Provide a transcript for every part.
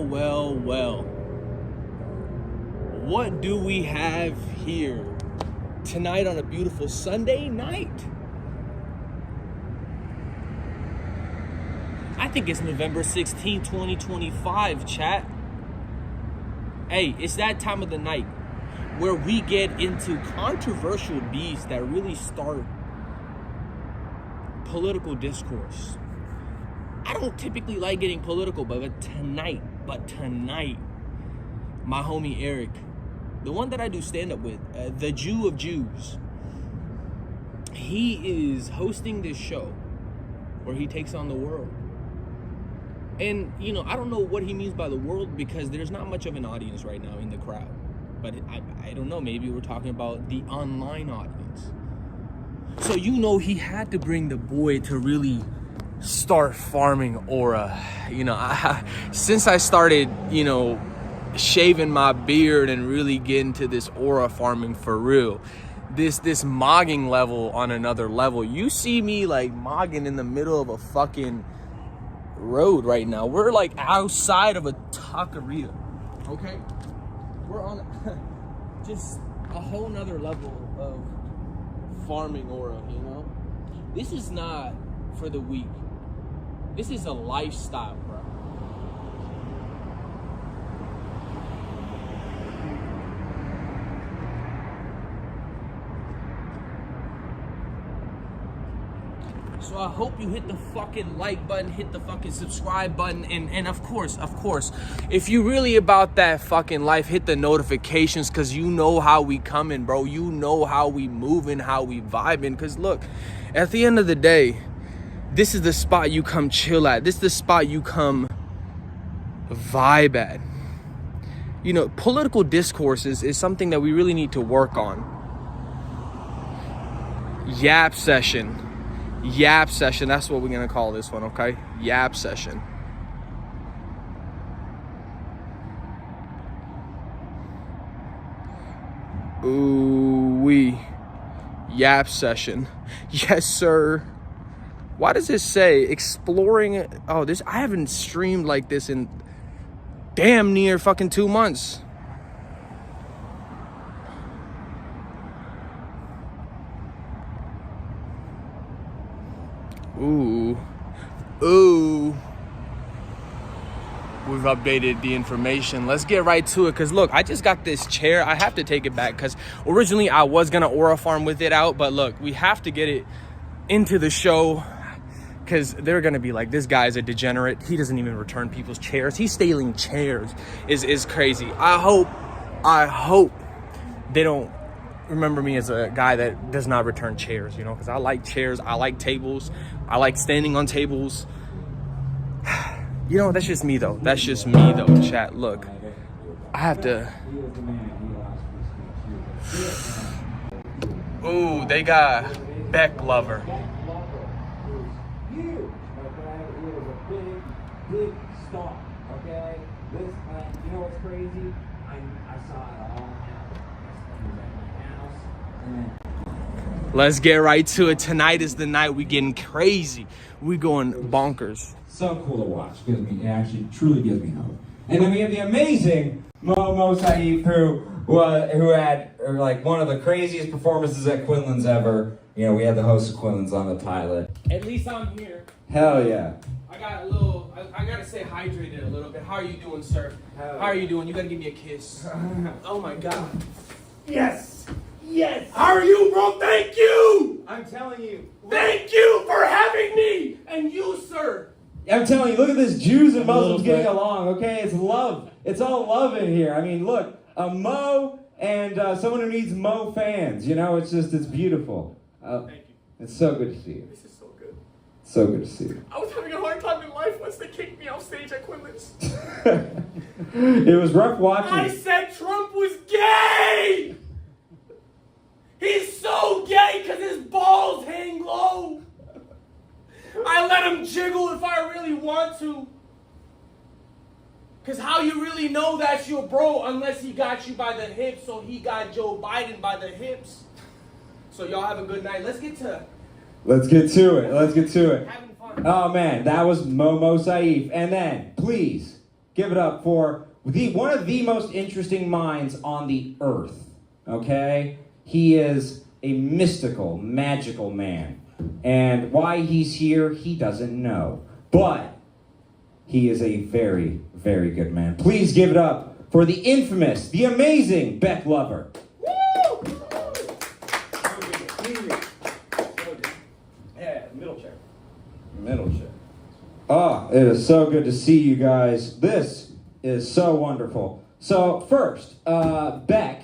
Well. What do we have here tonight on a beautiful Sunday night? I think it's November 16, 2025, chat. Hey, it's that time of the night where we get into controversial beats that really start political discourse. I don't typically like getting political, but tonight, my homie Eric, the one that I do stand up with, the Jew of Jews, he is hosting this show where he takes on the world. And, you know, I don't know what he means by the world because there's not much of an audience right now in the crowd. But I don't know, maybe we're talking about the online audience. So, you know, he had to bring the boy to really start farming aura. You know, since I started, you know, shaving my beard and really getting to this aura farming for real, this mogging level on another level. You see me like mogging in the middle of a fucking road right now. We're like outside of a taqueria, okay? We're on just a whole nother level of farming aura, you know? This is not for the weak. This is a lifestyle, bro. So I hope you hit the fucking like button, hit the fucking subscribe button, and of course, if you really about that fucking life, hit the notifications, because you know how we coming, bro. You know how we moving, how we vibing, because look, at the end of the day, this is the spot you come chill at. This is the spot you come vibe at. You know, political discourses is something that we really need to work on. Yap session, that's what we're gonna call this one, okay? Yap session. Ooh wee. Yap session. Yes, sir. Why does this say exploring? Oh, this, I haven't streamed like this in damn near fucking 2 months. Ooh. We've updated the information. Let's get right to it, because look, I just got this chair. I have to take it back because originally I was gonna aura farm with it out, but look, we have to get it into the show because they're gonna be like, this guy's a degenerate. He doesn't even return people's chairs. He's stealing chairs. Is crazy. I hope they don't remember me as a guy that does not return chairs, you know, because I like chairs, I like tables, I like standing on tables. You know, that's just me though. Chat, look, I have to. Ooh, they got Bek Lover. Big star, okay? This, you know what's crazy? I saw it all happen. Let's get right to it. Tonight is the night we getting crazy. We going bonkers. So cool to watch. It actually truly gives me hope. And then we have the amazing Mo Saif, who had like one of the craziest performances at Quinlan's ever. You know, we had the host of Quinlan's on the pilot. At least I'm here. Hell yeah. I gotta stay hydrated a little bit. How are you doing, sir? How are you doing? You gotta give me a kiss. Oh my God. Yes. How are you, bro? Thank you. I'm telling you. Thank you for having me. And you, sir. I'm telling you, look at this Jews and Muslims getting along, okay? It's love. It's all love in here. I mean, look, a Mo and someone who needs Mo fans, you know? It's beautiful. Thank you. It's so good to see you. This is so good. So good to see you. I was having a hard time in life once they kicked me off stage at Quinlan's. It was rough watching. I said Trump was gay! He's so gay because his balls hang low. I let him jiggle if I really want to. Because how you really know that's your bro unless he got you by the hips, so he got Joe Biden by the hips. So y'all have a good night. Let's get to it. having fun. Oh man, that was Mo Saif. And then, please, give it up for one of the most interesting minds on the earth, okay? He is a mystical, magical man. And why he's here, he doesn't know. But he is a very, very good man. Please give it up for the infamous, the amazing Bek Lover. Woo! Yeah, middle chair. Middle chair. Oh, it is so good to see you guys. This is so wonderful. So first, Bek,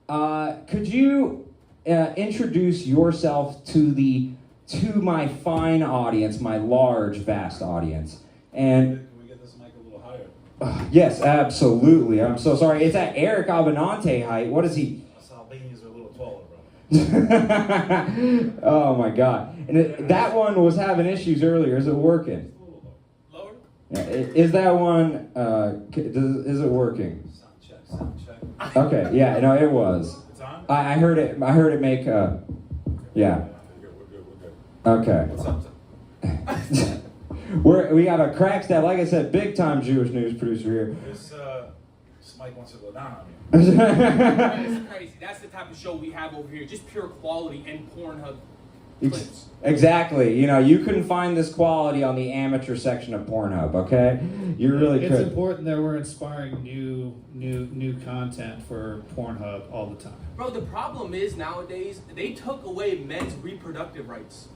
could you introduce yourself to my fine audience, my large, vast audience? And Can we get this mic a little higher? yes, absolutely. I'm so sorry. It's at Eric Albanante height. What is he? Us Albanians are a little taller, bro. Oh my God! And that one was having issues earlier. Is it working? Lower? Yeah, is that one? Is it working? Sound check, sound check. Okay. Yeah. No, it was. It's on? I heard it. I heard it make. Yeah. We're good. Okay. What's up? We got a crack stab. Like I said, big time Jewish news producer here. This mic wants to go down on you. That's crazy. That's the type of show we have over here. Just pure quality and Pornhub clips. Exactly. You know, you couldn't find this quality on the amateur section of Pornhub. Okay, you really It's could. important that we're inspiring new content for Pornhub all the time. Bro, the problem is nowadays they took away men's reproductive rights.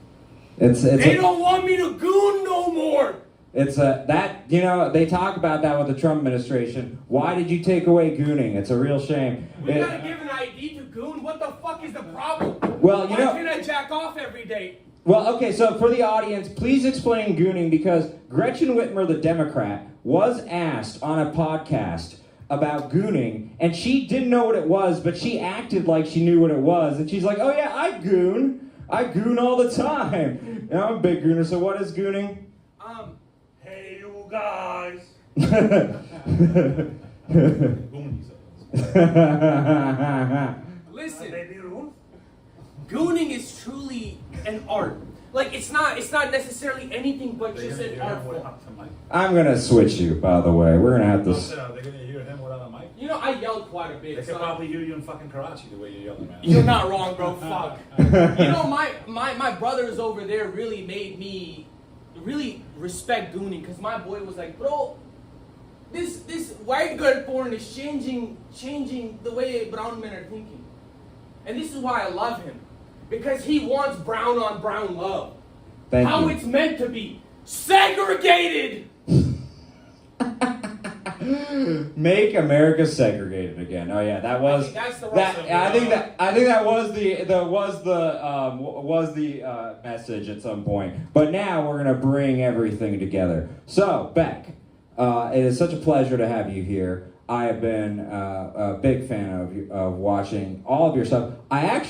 They don't want me to goon no more. It's that, you know, they talk about that with the Trump administration. Why did you take away gooning? It's a real shame. We gotta give an ID to goon. What the fuck is the problem? Well, you know. Why can't I jack off every day? Well, okay, so for the audience, please explain gooning, because Gretchen Whitmer, the Democrat, was asked on a podcast about gooning, and she didn't know what it was, but she acted like she knew what it was, and she's like, oh yeah, I goon all the time. And I'm a big gooner, so what is gooning? Hey, you guys. Listen, gooning is truly an art. Like it's not necessarily anything but just an art form. I'm gonna switch you, by the way. We're gonna have to. They're gonna hear him without a mic. You know, I yelled quite a bit. They could probably hear you in fucking Karachi the way you're yelling, man. You're not wrong, bro. Fuck. You know, my brothers over there really made me really respect gooning, because my boy was like, bro, this white girl porn is changing the way brown men are thinking. And this is why I love him. Because he wants brown on brown love. Thank How you. it's meant to be. Segregated! Make America segregated again. Oh yeah, that was. That's the that. right I think that was the message at some point. But now we're gonna bring everything together. So Bek, it is such a pleasure to have you here. I have been a big fan of watching all of your stuff. I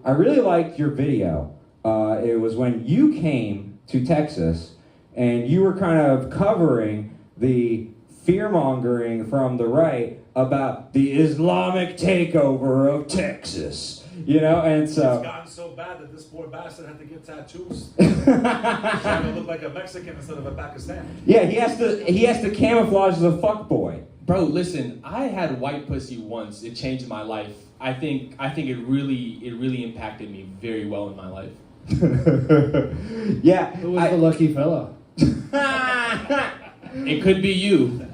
really liked your video. It was when you came to Texas, and you were kind of covering the fear-mongering from the right about the Islamic takeover of Texas. You know, and so... It's gotten so bad that this poor bastard had to get tattoos. Trying to look like a Mexican instead of a Pakistani. Yeah, he has to camouflage as a fuckboy. Bro, listen, I had white pussy once. It changed my life. I think it really impacted me very well in my life. Yeah. Who was the lucky fellow? It could be you.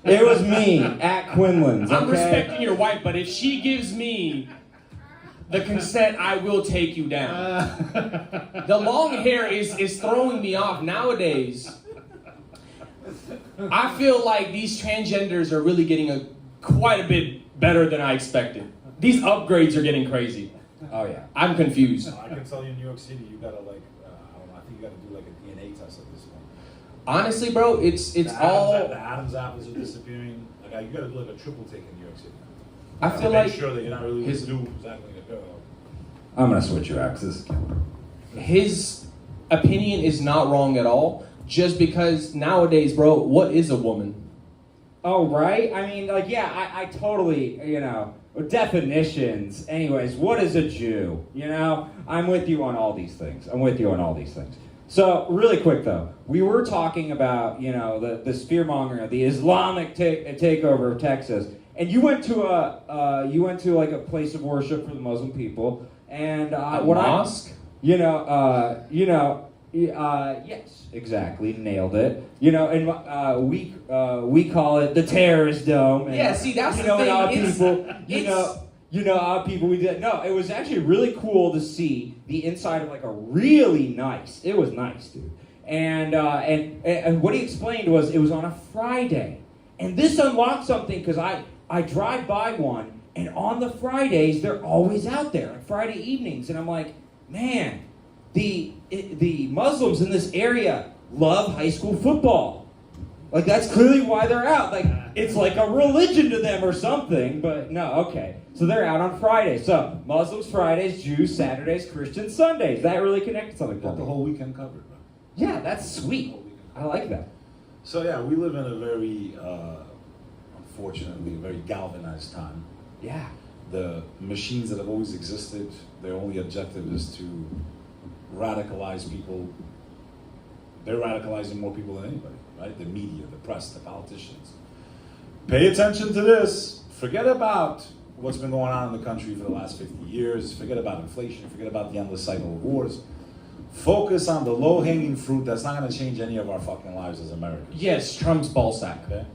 It was me at Quinlan's. I'm okay? respecting your wife, but if she gives me the consent, I will take you down. The long hair is throwing me off nowadays. I feel like these transgenders are really getting quite a bit better than I expected. These upgrades are getting crazy. Oh yeah. I'm confused. I can tell you in New York City, you gotta like, I don't know, I think you gotta do like a DNA test at this point. Honestly, bro, it's The all. Adam's apples are disappearing. Like, you gotta do like a triple take in New York City. I feel make like sure that you're not really his- new exactly like a girl. I'm gonna switch you out because this is killing me. his opinion is not wrong at all. Just because nowadays, bro, what is a woman? Oh, right? I mean, like, yeah, I totally, you know, definitions. Anyways, what is a Jew? You know, I'm with you on all these things. So really quick though, we were talking about the fear-mongering, the Islamic takeover of Texas, and you went to like a place of worship for the Muslim people, and mosque? Yes, exactly, nailed it. And we call it the terrorist dome. And, Yeah, see, that's the thing. People we did. No, it was actually really cool to see the inside of like a really nice. It was nice, dude. And what he explained was it was on a Friday, and this unlocked something because I drive by one, and on the Fridays they're always out there on Friday evenings, and I'm like, man, the Muslims in this area love high school football. Like, that's clearly why they're out. Like, it's like a religion to them or something. But no, okay. So they're out on Fridays. So Muslims Fridays, Jews Saturdays, Christians Sundays. That really connected something for Got me. the whole weekend covered, bro. Yeah, that's sweet. I like that. So yeah, we live in a very, unfortunately, a very galvanized time. Yeah. The machines that have always existed, their only objective is to radicalize people. They're radicalizing more people than anybody, right? The media, the press, the politicians. Pay attention to this. Forget about what's been going on in the country for the last 50 years. Forget about inflation. Forget about the endless cycle of wars. Focus on the low-hanging fruit that's not going to change any of our fucking lives as Americans. Yes, Trump's ballsack. Okay?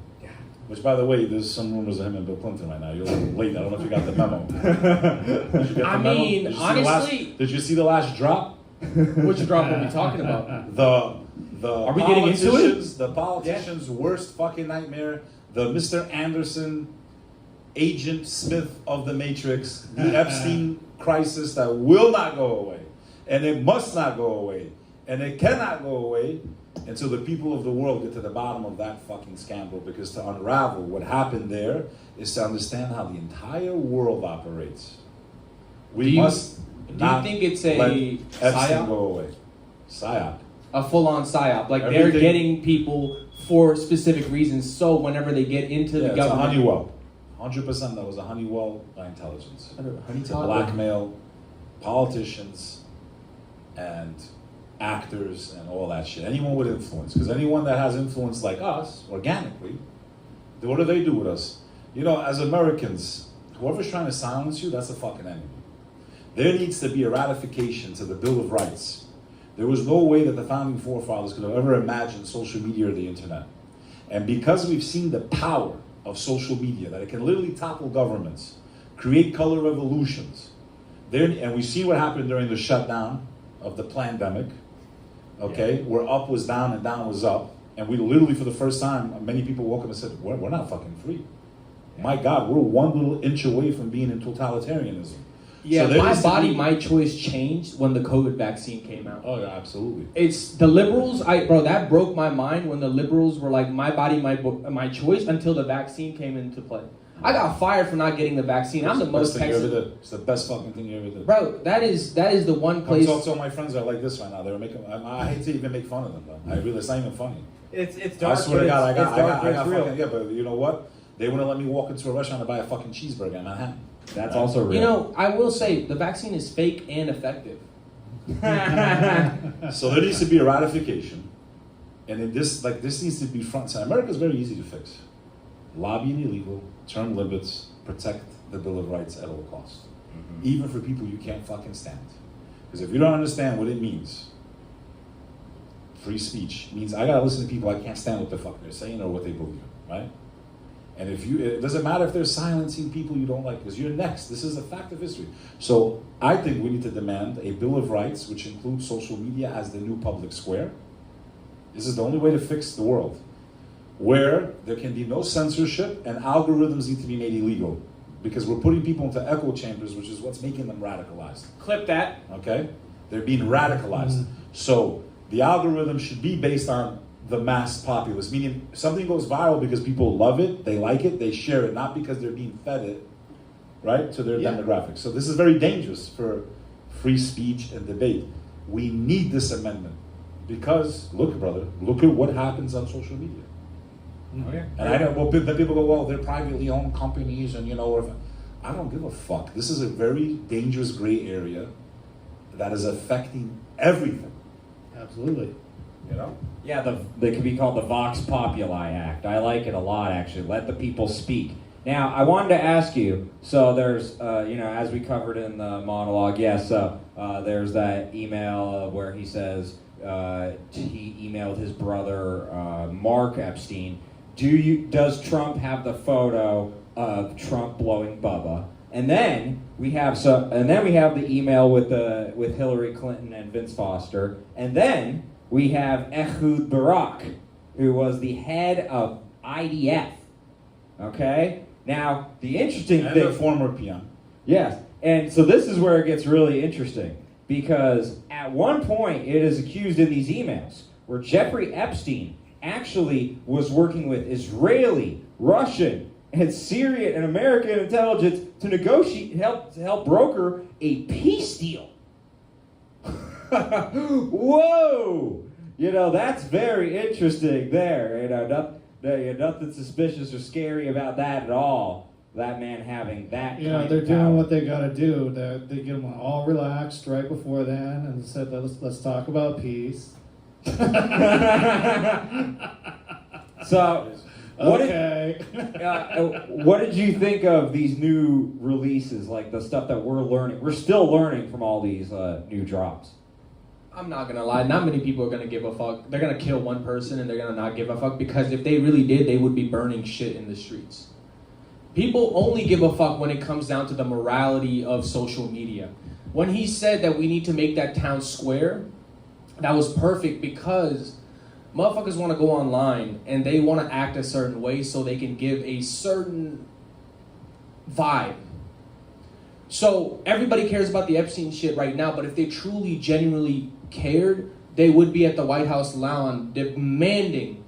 Which, by the way, there's some rumors of him and Bill Clinton right now. You're a little late. I don't know if you got the memo. Did you get the memo? mean, honestly... Did you see the last drop? Which drop are we talking about? The Are we getting into it? The politician's worst fucking nightmare. The Mr. Anderson, Agent Smith of the Matrix. The Epstein crisis that will not go away. And it must not go away. And it cannot go away until the people of the world get to the bottom of that fucking scandal. Because to unravel what happened there is to understand how the entire world operates. Do you think it's a Epstein psyop? go away? Psyop. A full-on psyop. Like Everything- they're getting people for specific reasons, so whenever they get into the It's a government... Honeywell. 100% that was a Honeywell by intelligence. To blackmail politicians and actors and all that shit. Anyone with influence. Because anyone that has influence like us, organically, what do they do with us? As Americans, whoever's trying to silence you, that's a fucking enemy. There needs to be a ratification to the Bill of Rights. There was no way that the founding forefathers could have ever imagined social media or the internet. And because we've seen the power of social media, that it can literally topple governments, create color revolutions, and we see what happened during the shutdown of the pandemic, okay, where up was down and down was up, and we literally, for the first time, many people woke up and said, we're not fucking free. My God, we're one little inch away from being in totalitarianism. Yeah, So there my needs to body, be- my choice changed when the COVID vaccine came out. Oh yeah, absolutely. It's the liberals, bro, that broke my mind when the liberals were like, my body, my choice, until the vaccine came into play. I got fired for not getting the vaccine. I'm the most Best thing you ever Texan. did. It's the best fucking thing you ever did. Bro, that is the one place. So my friends are like this right now. They were making. I hate to even make fun of them, though. It's not even funny. It's dark. I swear to God, I got real. fucking, yeah, but you know what? They wouldn't let me walk into a restaurant and buy a fucking cheeseburger in Manhattan. That's also real. You know, I will say the vaccine is fake and effective. So there needs to be a ratification, and in this needs to be front and center. America's very easy to fix. Lobbying illegal, term limits, protect the Bill of Rights at all costs, even for people you can't fucking stand. Because if you don't understand what it means, free speech means I gotta listen to people I can't stand what the fuck they're saying or what they believe, right? And it doesn't matter if they're silencing people you don't like, because you're next. This is a fact of history. So I think we need to demand a Bill of Rights, which includes social media as the new public square. This is the only way to fix the world, where there can be no censorship and algorithms need to be made illegal, because we're putting people into echo chambers, which is what's making them radicalized. Clip that. Okay? They're being radicalized. So the algorithm should be based on the mass populace, meaning something goes viral because people love it, they like it, they share it, not because they're being fed it, right, to their demographics. So this is very dangerous for free speech and debate. We need this amendment because, look, brother, look at what happens on social media. Oh, yeah. And I don't. Well, then people go, well, they're privately owned companies, and I don't give a fuck. This is a very dangerous gray area that is affecting everything. Absolutely. You know? Yeah, they could be called the Vox Populi Act. I like it a lot, actually. Let the people speak. Now, I wanted to ask you, so there's, as we covered in the monologue, there's that email where he says he emailed his brother, Mark Epstein. Does Trump have the photo of Trump blowing Bubba? And then we have the email with Hillary Clinton and Vince Foster. And then we have Ehud Barak, who was the head of IDF. Okay? Now, the interesting thing... And the former peon. Yes. And so this is where it gets really interesting. Because at one point, it is accused in these emails where Jeffrey Epstein actually was working with Israeli, Russian, and Syrian and American intelligence to negotiate, help broker a peace deal. Whoa! That's very interesting there. Nothing suspicious or scary about that at all. That man having that kind of they're power. doing what they got to do. They get them all relaxed right before then and said, let's talk about peace. So, what did you think of these new releases, like the stuff that we're learning? We're still learning from all these new drops. I'm not gonna lie, not many people are gonna give a fuck. They're gonna kill one person and they're gonna not give a fuck, because if they really did, they would be burning shit in the streets. People only give a fuck when it comes down to the morality of social media. When he said that we need to make that town square, that was perfect, because motherfuckers want to go online and they want to act a certain way so they can give a certain vibe. So everybody cares about the Epstein shit right now, but if they truly, genuinely cared, they would be at the White House lawn demanding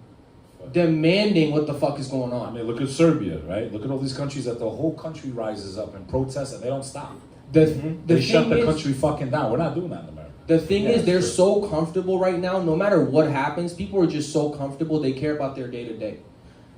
what the fuck is going on. I mean, look at Serbia, right? Look at all these countries that the whole country rises up and protests and they don't stop. They shut the country fucking down. We're not doing that in America. The thing is, they're so comfortable right now, no matter what happens, people are just so comfortable, they care about their day-to-day.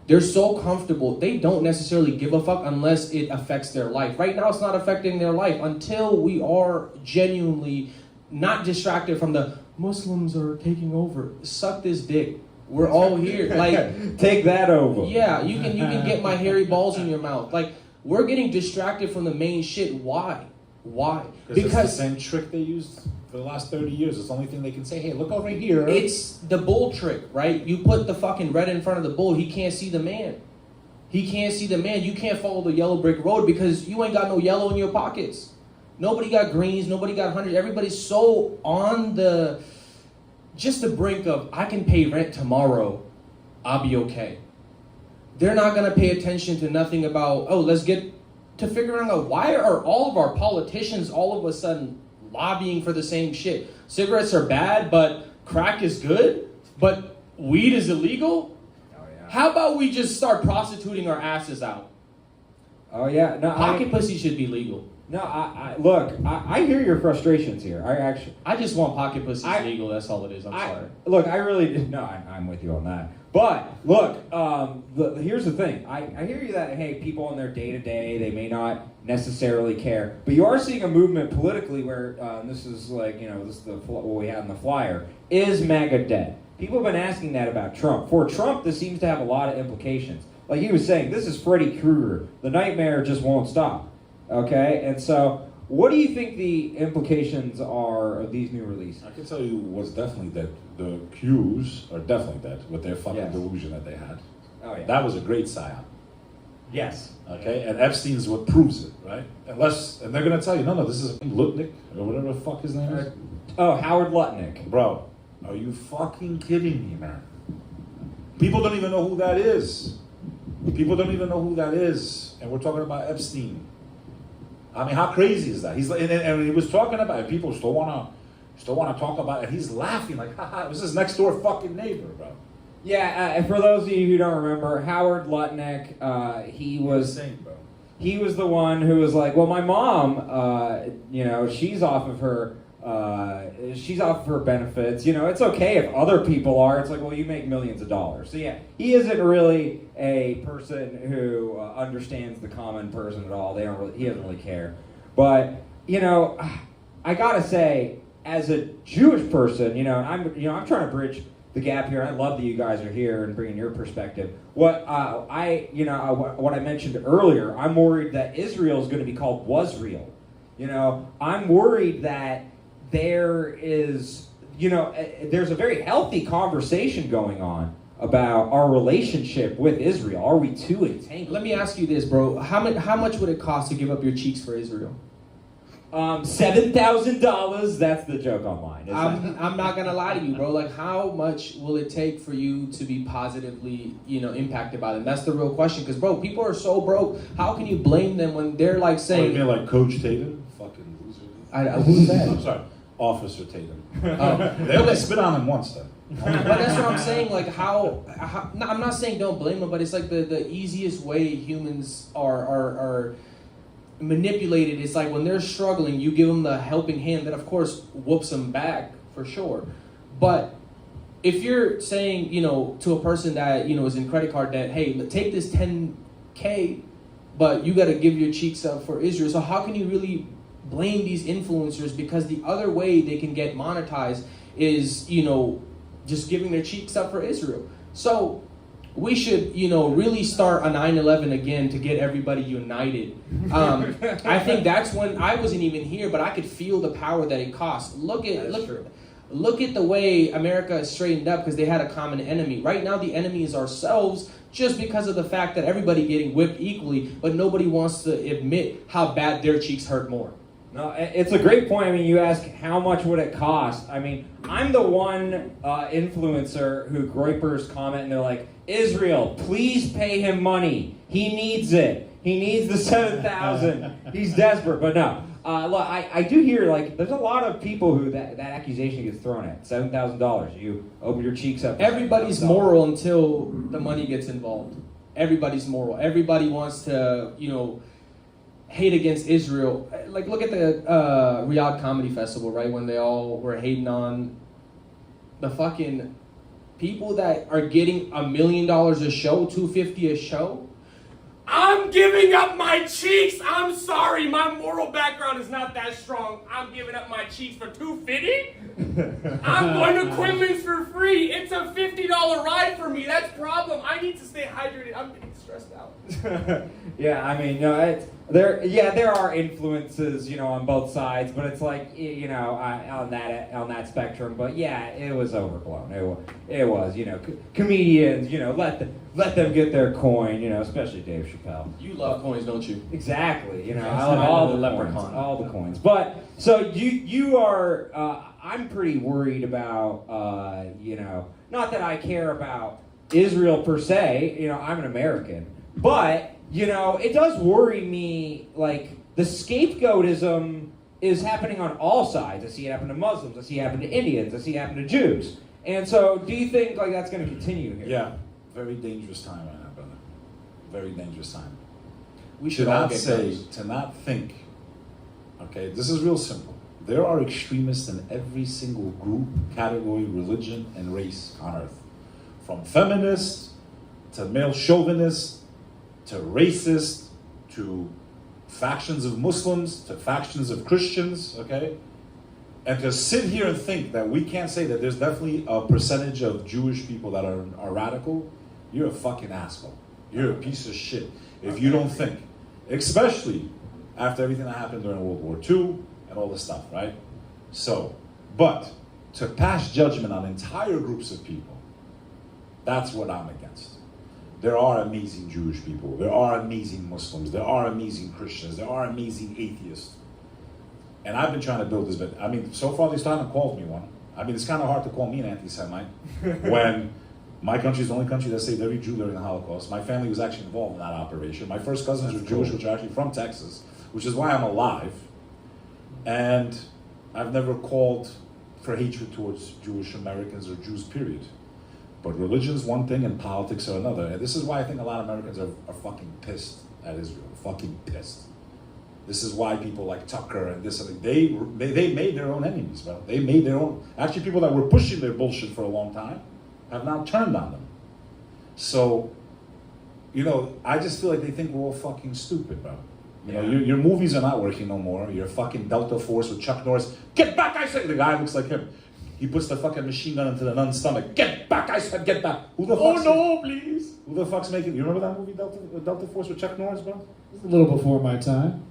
They're so comfortable, they don't necessarily give a fuck unless it affects their life. Right now, it's not affecting their life until we are genuinely not distracted from the Muslims are taking over. Suck this dick. We're all here. Like, take that over. Yeah, you can get my hairy balls in your mouth. Like, we're getting distracted from the main shit. Why? Because it's the same trick they used for the last 30 years. It's the only thing they can say. Hey, look over here. It's the bull trick, right? You put the fucking red in front of the bull, he can't see the man. He can't see the man. You can't follow the yellow brick road because you ain't got no yellow in your pockets. Nobody got greens. Nobody got hundreds. Everybody's so on the brink of, I can pay rent tomorrow. I'll be okay. They're not going to pay attention to nothing about, let's get to figuring out why are all of our politicians all of a sudden lobbying for the same shit. Cigarettes are bad, but crack is good, but weed is illegal? Oh, yeah. How about we just start prostituting our asses out? Oh, yeah. No, Pocket pussy should be legal. No, I hear your frustrations here. I just want pocket pussy legal, that's all it is. I'm sorry. Look, I'm with you on that. But, look, here's the thing. I hear you that, hey, people in their day-to-day, they may not necessarily care. But you are seeing a movement politically where, this is like, this is what we had in the flyer, is MAGA dead? People have been asking that about Trump. For Trump, this seems to have a lot of implications. Like he was saying, this is Freddy Krueger. The nightmare just won't stop. Okay? And so, what do you think the implications are of these new releases? I can tell you what's definitely dead. The Qs are definitely dead with their fucking delusion that they had. Oh, yeah. That was a great psyop. Yes. Okay? And Epstein's what proves it, right? And they're going to tell you, no, this is Lutnick, or whatever the fuck his name is. Howard Lutnick. Bro, are you fucking kidding me, man? People don't even know who that is. And we're talking about Epstein. I mean, how crazy is that? He's like, and he was talking about it. People still want to talk about it. And he's laughing like, haha, it was his next door fucking neighbor, bro. Yeah, and for those of you who don't remember, Howard Lutnick, he was insane, bro. He was the one who was like, well, my mom, she's off of her benefits. It's okay if other people are. It's like, well, you make millions of dollars. So yeah, he isn't really a person who understands the common person at all. He doesn't really care. But I gotta say, as a Jewish person, I'm trying to bridge the gap here. I love that you guys are here and bringing your perspective. What I mentioned earlier, I'm worried that Israel is going to be called Wasreal. I'm worried that there's a very healthy conversation going on about our relationship with Israel. Are we too entangled? Let me ask you this, bro. How much would it cost to give up your cheeks for Israel? $7,000. That's the joke online. I'm not gonna lie to you, bro. Like, how much will it take for you to be positively, impacted by them? That's the real question. Because, bro, people are so broke. How can you blame them when they're like saying? You mean like Coach Tatum? Fucking loser. Who's that? I'm sorry, Officer Tatum. They only spit on him once, then. But that's what I'm saying. Like, how no, I'm not saying don't blame them, but it's like the easiest way humans are manipulated. It's like when they're struggling, you give them the helping hand that of course whoops them back for sure. But if you're saying, to a person that, is in credit card debt, hey, take this $10K, but you got to give your cheeks up for Israel. So how can you really blame these influencers? Because the other way they can get monetized is, just giving their cheeks up for Israel. So we should, really start a 9/11 again to get everybody united. I think that's when I wasn't even here, but I could feel the power that it cost. Look at the way America is straightened up because they had a common enemy. Right now, the enemy is ourselves, just because of the fact that everybody getting whipped equally, but nobody wants to admit how bad their cheeks hurt more. No, it's a great point. I mean, you ask how much would it cost? I mean, I'm the one influencer who groypers comment and they're like, Israel, please pay him money. He needs it. He needs the 7,000. He's desperate. But no, look, I do hear there's a lot of people who that accusation gets thrown at. $7,000. You open your cheeks up. Everybody's moral until the money gets involved. Everybody's moral. Everybody wants to, hate against Israel. Like, look at the Riyadh Comedy Festival, right? When they all were hating on the fucking people that are getting $1 million a show, $250 a show. I'm giving up my cheeks. I'm sorry, my moral background is not that strong. I'm giving up my cheeks for $250. I'm going to Quinlan's for free. It's a $50 ride for me. That's problem. I need to stay hydrated. I'm getting stressed out. Yeah, I mean, there are influences, on both sides, but it's like, on that spectrum. But yeah, it was overblown. It was, comedians, let them get their coin, especially Dave Chappelle. You love coins, don't you? exactly. I love all the leprechaun, all the coins. But so you are. I'm pretty worried about, not that I care about Israel per se. I'm an American, but. It does worry me, the scapegoatism is happening on all sides. I see it happen to Muslims, I see it happen to Indians, I see it happen to Jews. And so, do you think, that's going to continue here? Yeah, very dangerous time right now, brother. Very dangerous time. We should all get to not think, okay, this is real simple. There are extremists in every single group, category, religion, and race on earth. From feminists, to male chauvinists, to racist, to factions of Muslims, to factions of Christians, okay? And to sit here and think that we can't say that there's definitely a percentage of Jewish people that are radical, you're a fucking asshole. You're a piece of shit if you don't think. Especially after everything that happened during World War II and all this stuff, right? So, but to pass judgment on entire groups of people, that's what I'm against. There are amazing Jewish people. There are amazing Muslims. There are amazing Christians. There are amazing atheists. And I've been trying to build this bit. I mean, so far they haven't called me one. I mean, it's kind of hard to call me an anti-Semite when my country is the only country that saved every Jew during the Holocaust. My family was actually involved in that operation. My first cousins were Jewish, which are actually from Texas, which is why I'm alive. And I've never called for hatred towards Jewish Americans or Jews, period. But religion's one thing and politics are another. And this is why I think a lot of Americans are fucking pissed at Israel. Fucking pissed. This is why people like Tucker and this and that, they made their own enemies, bro. They made their own. Actually, people that were pushing their bullshit for a long time have now turned on them. So, I just feel like they think we're all fucking stupid, bro. You know, your movies are not working no more. Your fucking Delta Force with Chuck Norris. Get back, I said. The guy looks like him. He puts the fucking machine gun into the nun's stomach. Get back, I said, get back. Who the fuck's Please. Who the fuck's making? You remember that movie, Delta Force with Chuck Norris, bro? A little before my time.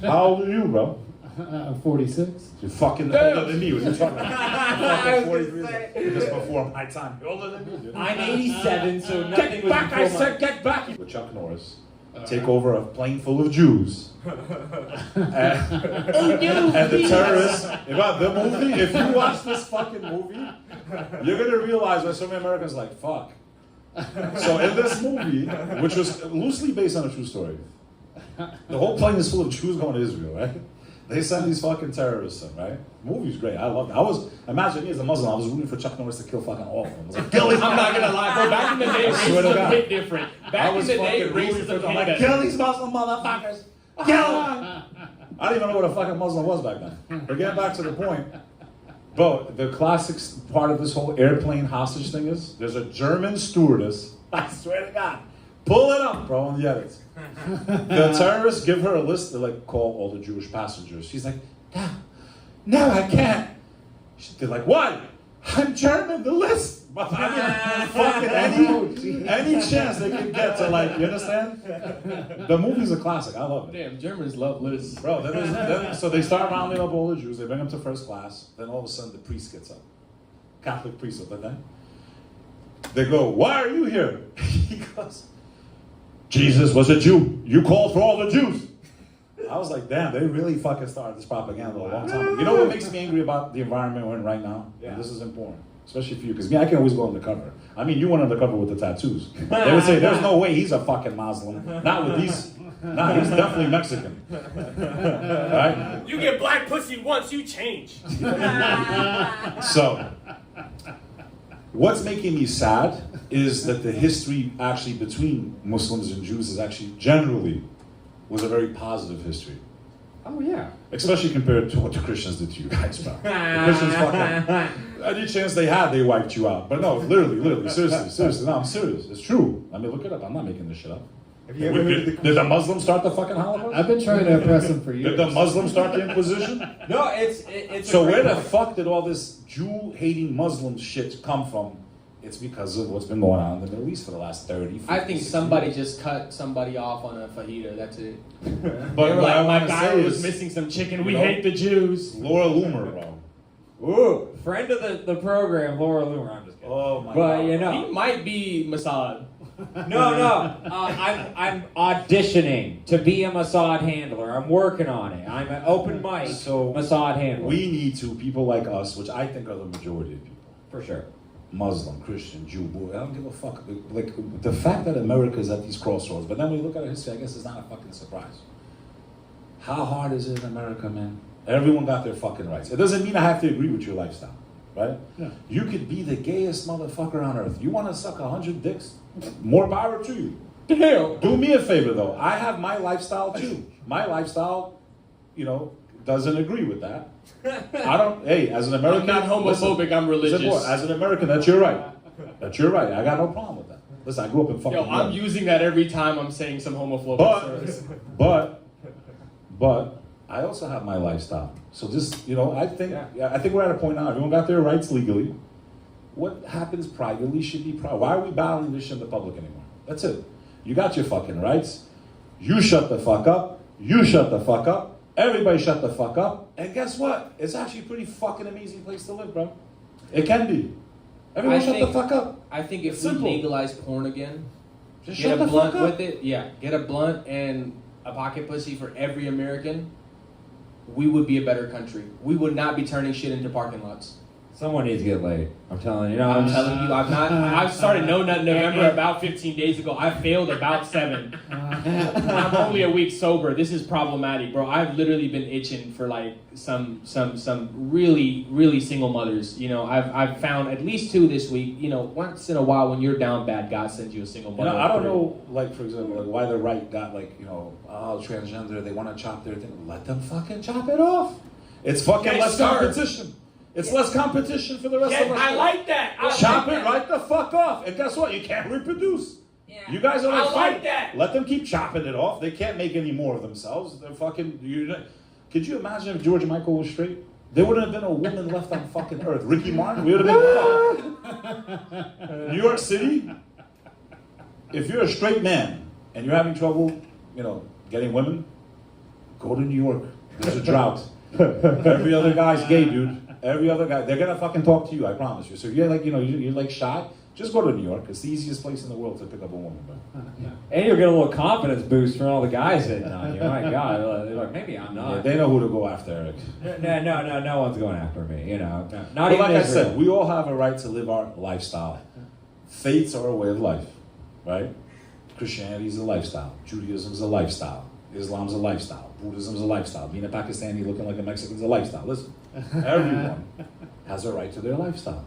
How old are you, bro? I'm 46. You're fucking older than me. What are you talking about? I'm fucking 43. Just before my time. You're older than me, dude. I'm 87, so nothing Get was back, before I said, get back. With Chuck Norris. Take over a plane full of Jews. And the terrorists. About the movie, if you watch this fucking movie, you're gonna realize why so many Americans are like, fuck. So in this movie, which was loosely based on a true story, the whole plane is full of Jews going to Israel, right? They send these fucking terrorists in, right? The movie's great. I loved it. Imagine me as a Muslim, I was rooting for Chuck Norris to kill fucking all of them. I was like, kill these I'm not gonna lie, bro. Back in the day, racism hit different. Back in the day, racism hit like, kill these Muslim motherfuckers. Kill them. I didn't even know what a fucking Muslim was back then. But getting back to the point, bro, the classic part of this whole airplane hostage thing is there's a German stewardess. I swear to God. Pull it up, bro, on the edits. The terrorists give her a list. They like call all the Jewish passengers. She's like, no, I can't. They're like, why? I'm German. The list. Fucking any chance they can get to, like, you understand? The movie's a classic. I love it. Damn, Germans love lists. Bro, then so they start rounding up all the Jews. They bring them to first class. Then all of a sudden the priest gets up. Catholic priest up, then they go, why are you here? He goes, Jesus was a Jew. You called for all the Jews. I was like, damn, they really fucking started this propaganda a long time ago. You know what makes me angry about the environment we're in right now? Yeah. And this is important, especially for you, because me, I can always go undercover. I mean, you went undercover with the tattoos. They would say, there's no way he's a fucking Muslim. Not with these. Nah, he's definitely Mexican. Right? You get black pussy once, you change. So, what's making me sad is that the history actually between Muslims and Jews is actually generally was a very positive history. Oh, yeah. Especially compared to what the Christians did to you guys, bro. The Christians fucking, any chance they had, they wiped you out. But no, literally, seriously, no, I'm serious. It's true. I mean, look it up. I'm not making this shit up. Did the Muslims start the fucking Holocaust? I've been trying to impress them for years. Did the Muslims start the Inquisition? No, it's So where the fuck did all this Jew-hating Muslim shit come from? It's because of what's been going on in the Middle East for the last 30, 40, I think 60 somebody years. just cut somebody off on a fajita. That's it. But They were what I like, want my to guy say was is, missing some chicken. you We know, hate the Jews. Laura Loomer, bro. Ooh, friend of the program, Laura Loomer. I'm just kidding. Oh my But God. you He know, might be Mossad. no. I'm auditioning to be a Mossad handler. I'm working on it. I'm an open mic So, Mossad handler. we need to, people like us, which I think are the majority of people, for sure. Muslim, Christian, Jew, boy, I don't give a fuck. Like, the fact that America is at these crossroads, but then when you look at our history, I guess it's not a fucking surprise. How hard is it in America, man? Everyone got their fucking rights. It doesn't mean I have to agree with your lifestyle, right? Yeah. You could be the gayest motherfucker on earth. You want to suck 100 dicks? More power to you. Hell. Do me a favor, though. I have my lifestyle, too. My lifestyle, you know, doesn't agree with that. I don't, hey, as an American... I'm not homophobic, I'm religious. Listen, as an American, that's your right. That's your right. I got no problem with that. Listen, I grew up in fucking... Yo, I'm using that every time I'm saying some homophobic But I also have my lifestyle. So just, you know, I think we're at a point now. Everyone got their rights legally. What happens privately should be private. Why are we battling this shit in the public anymore? That's it. You got your fucking rights. You shut the fuck up. You shut the fuck up. Everybody shut the fuck up. And guess what? It's actually a pretty fucking amazing place to live, bro. It can be. Everyone shut the fuck up. I think if It's we simple. legalize porn again, Just get shut a the blunt fuck up. with it. Yeah, get a blunt and a pocket pussy for every American. We would be a better country. We would not be turning shit into parking lots. Someone needs to get laid. I'm telling you. I'm telling you, I've started No Nut November about 15 days ago. I failed about 7. I'm only a week sober. This is problematic, bro. I've literally been itching for like some really, really single mothers. You know, I've found at least 2 this week. You know, once in a while when you're down bad, God sends you a single mother. You know, I don't know, like, for example, like, why the right got, like, you know, oh, transgender, they want to chop their thing. Let them fucking chop it off. It's fucking Yes, less sir. competition. It's less competition for the rest of us. I like that. Chop it right the fuck off. And guess what? You can't reproduce. Yeah. You guys are like, I like that. Let them keep chopping it off. They can't make any more of themselves. They're fucking. Could you imagine if George Michael was straight? There wouldn't have been a woman left on fucking earth. Ricky Martin, we would have been New York City. If you're a straight man and you're having trouble, getting women, go to New York. There's a drought. Every other guy's gay, dude. Every other guy, they're gonna fucking talk to you. I promise you. So if you're like, you're like shy, just go to New York. It's the easiest place in the world to pick up a woman, bro. And you'll get a little confidence boost from all the guys hitting on you. My God, they're like, maybe I'm not. Yeah, they know who to go after, Eric. No one's going after me. Not But even like I Israel. said, we all have a right to live our lifestyle. Faiths are a way of life, right? Christianity is a lifestyle. Judaism is a lifestyle. Islam's a lifestyle. Buddhism's a lifestyle. Being a Pakistani looking like a Mexican's a lifestyle. Listen, everyone has a right to their lifestyle.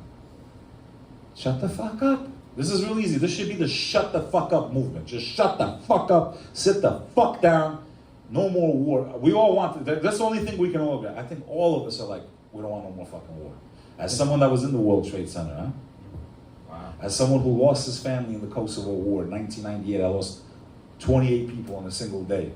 Shut the fuck up. This is real easy. This should be the shut the fuck up movement. Just shut the fuck up. Sit the fuck down. No more war. We all want, that's the only thing we can all agree. I think all of us are like, we don't want no more fucking war. As someone that was in the World Trade Center, huh? Wow. As someone who lost his family in the Kosovo War in 1998, I lost 28 people in a single day.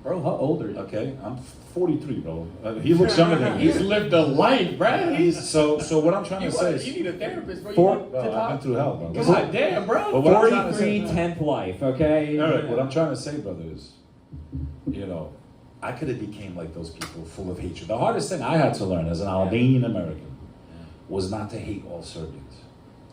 Bro, how old are you? Okay, I'm 43, bro. He looks younger than me. He's lived a life, bro. So what I'm trying to say is, You need a therapist, bro. bro, You need to I've been talk. through hell, bro. God damn, bro. But what I'm trying to 43, say, 10th life, okay? Eric, what I'm trying to say, brother, is, I could have became like those people, full of hatred. The hardest thing I had to learn as an Albanian American was not to hate all Serbians.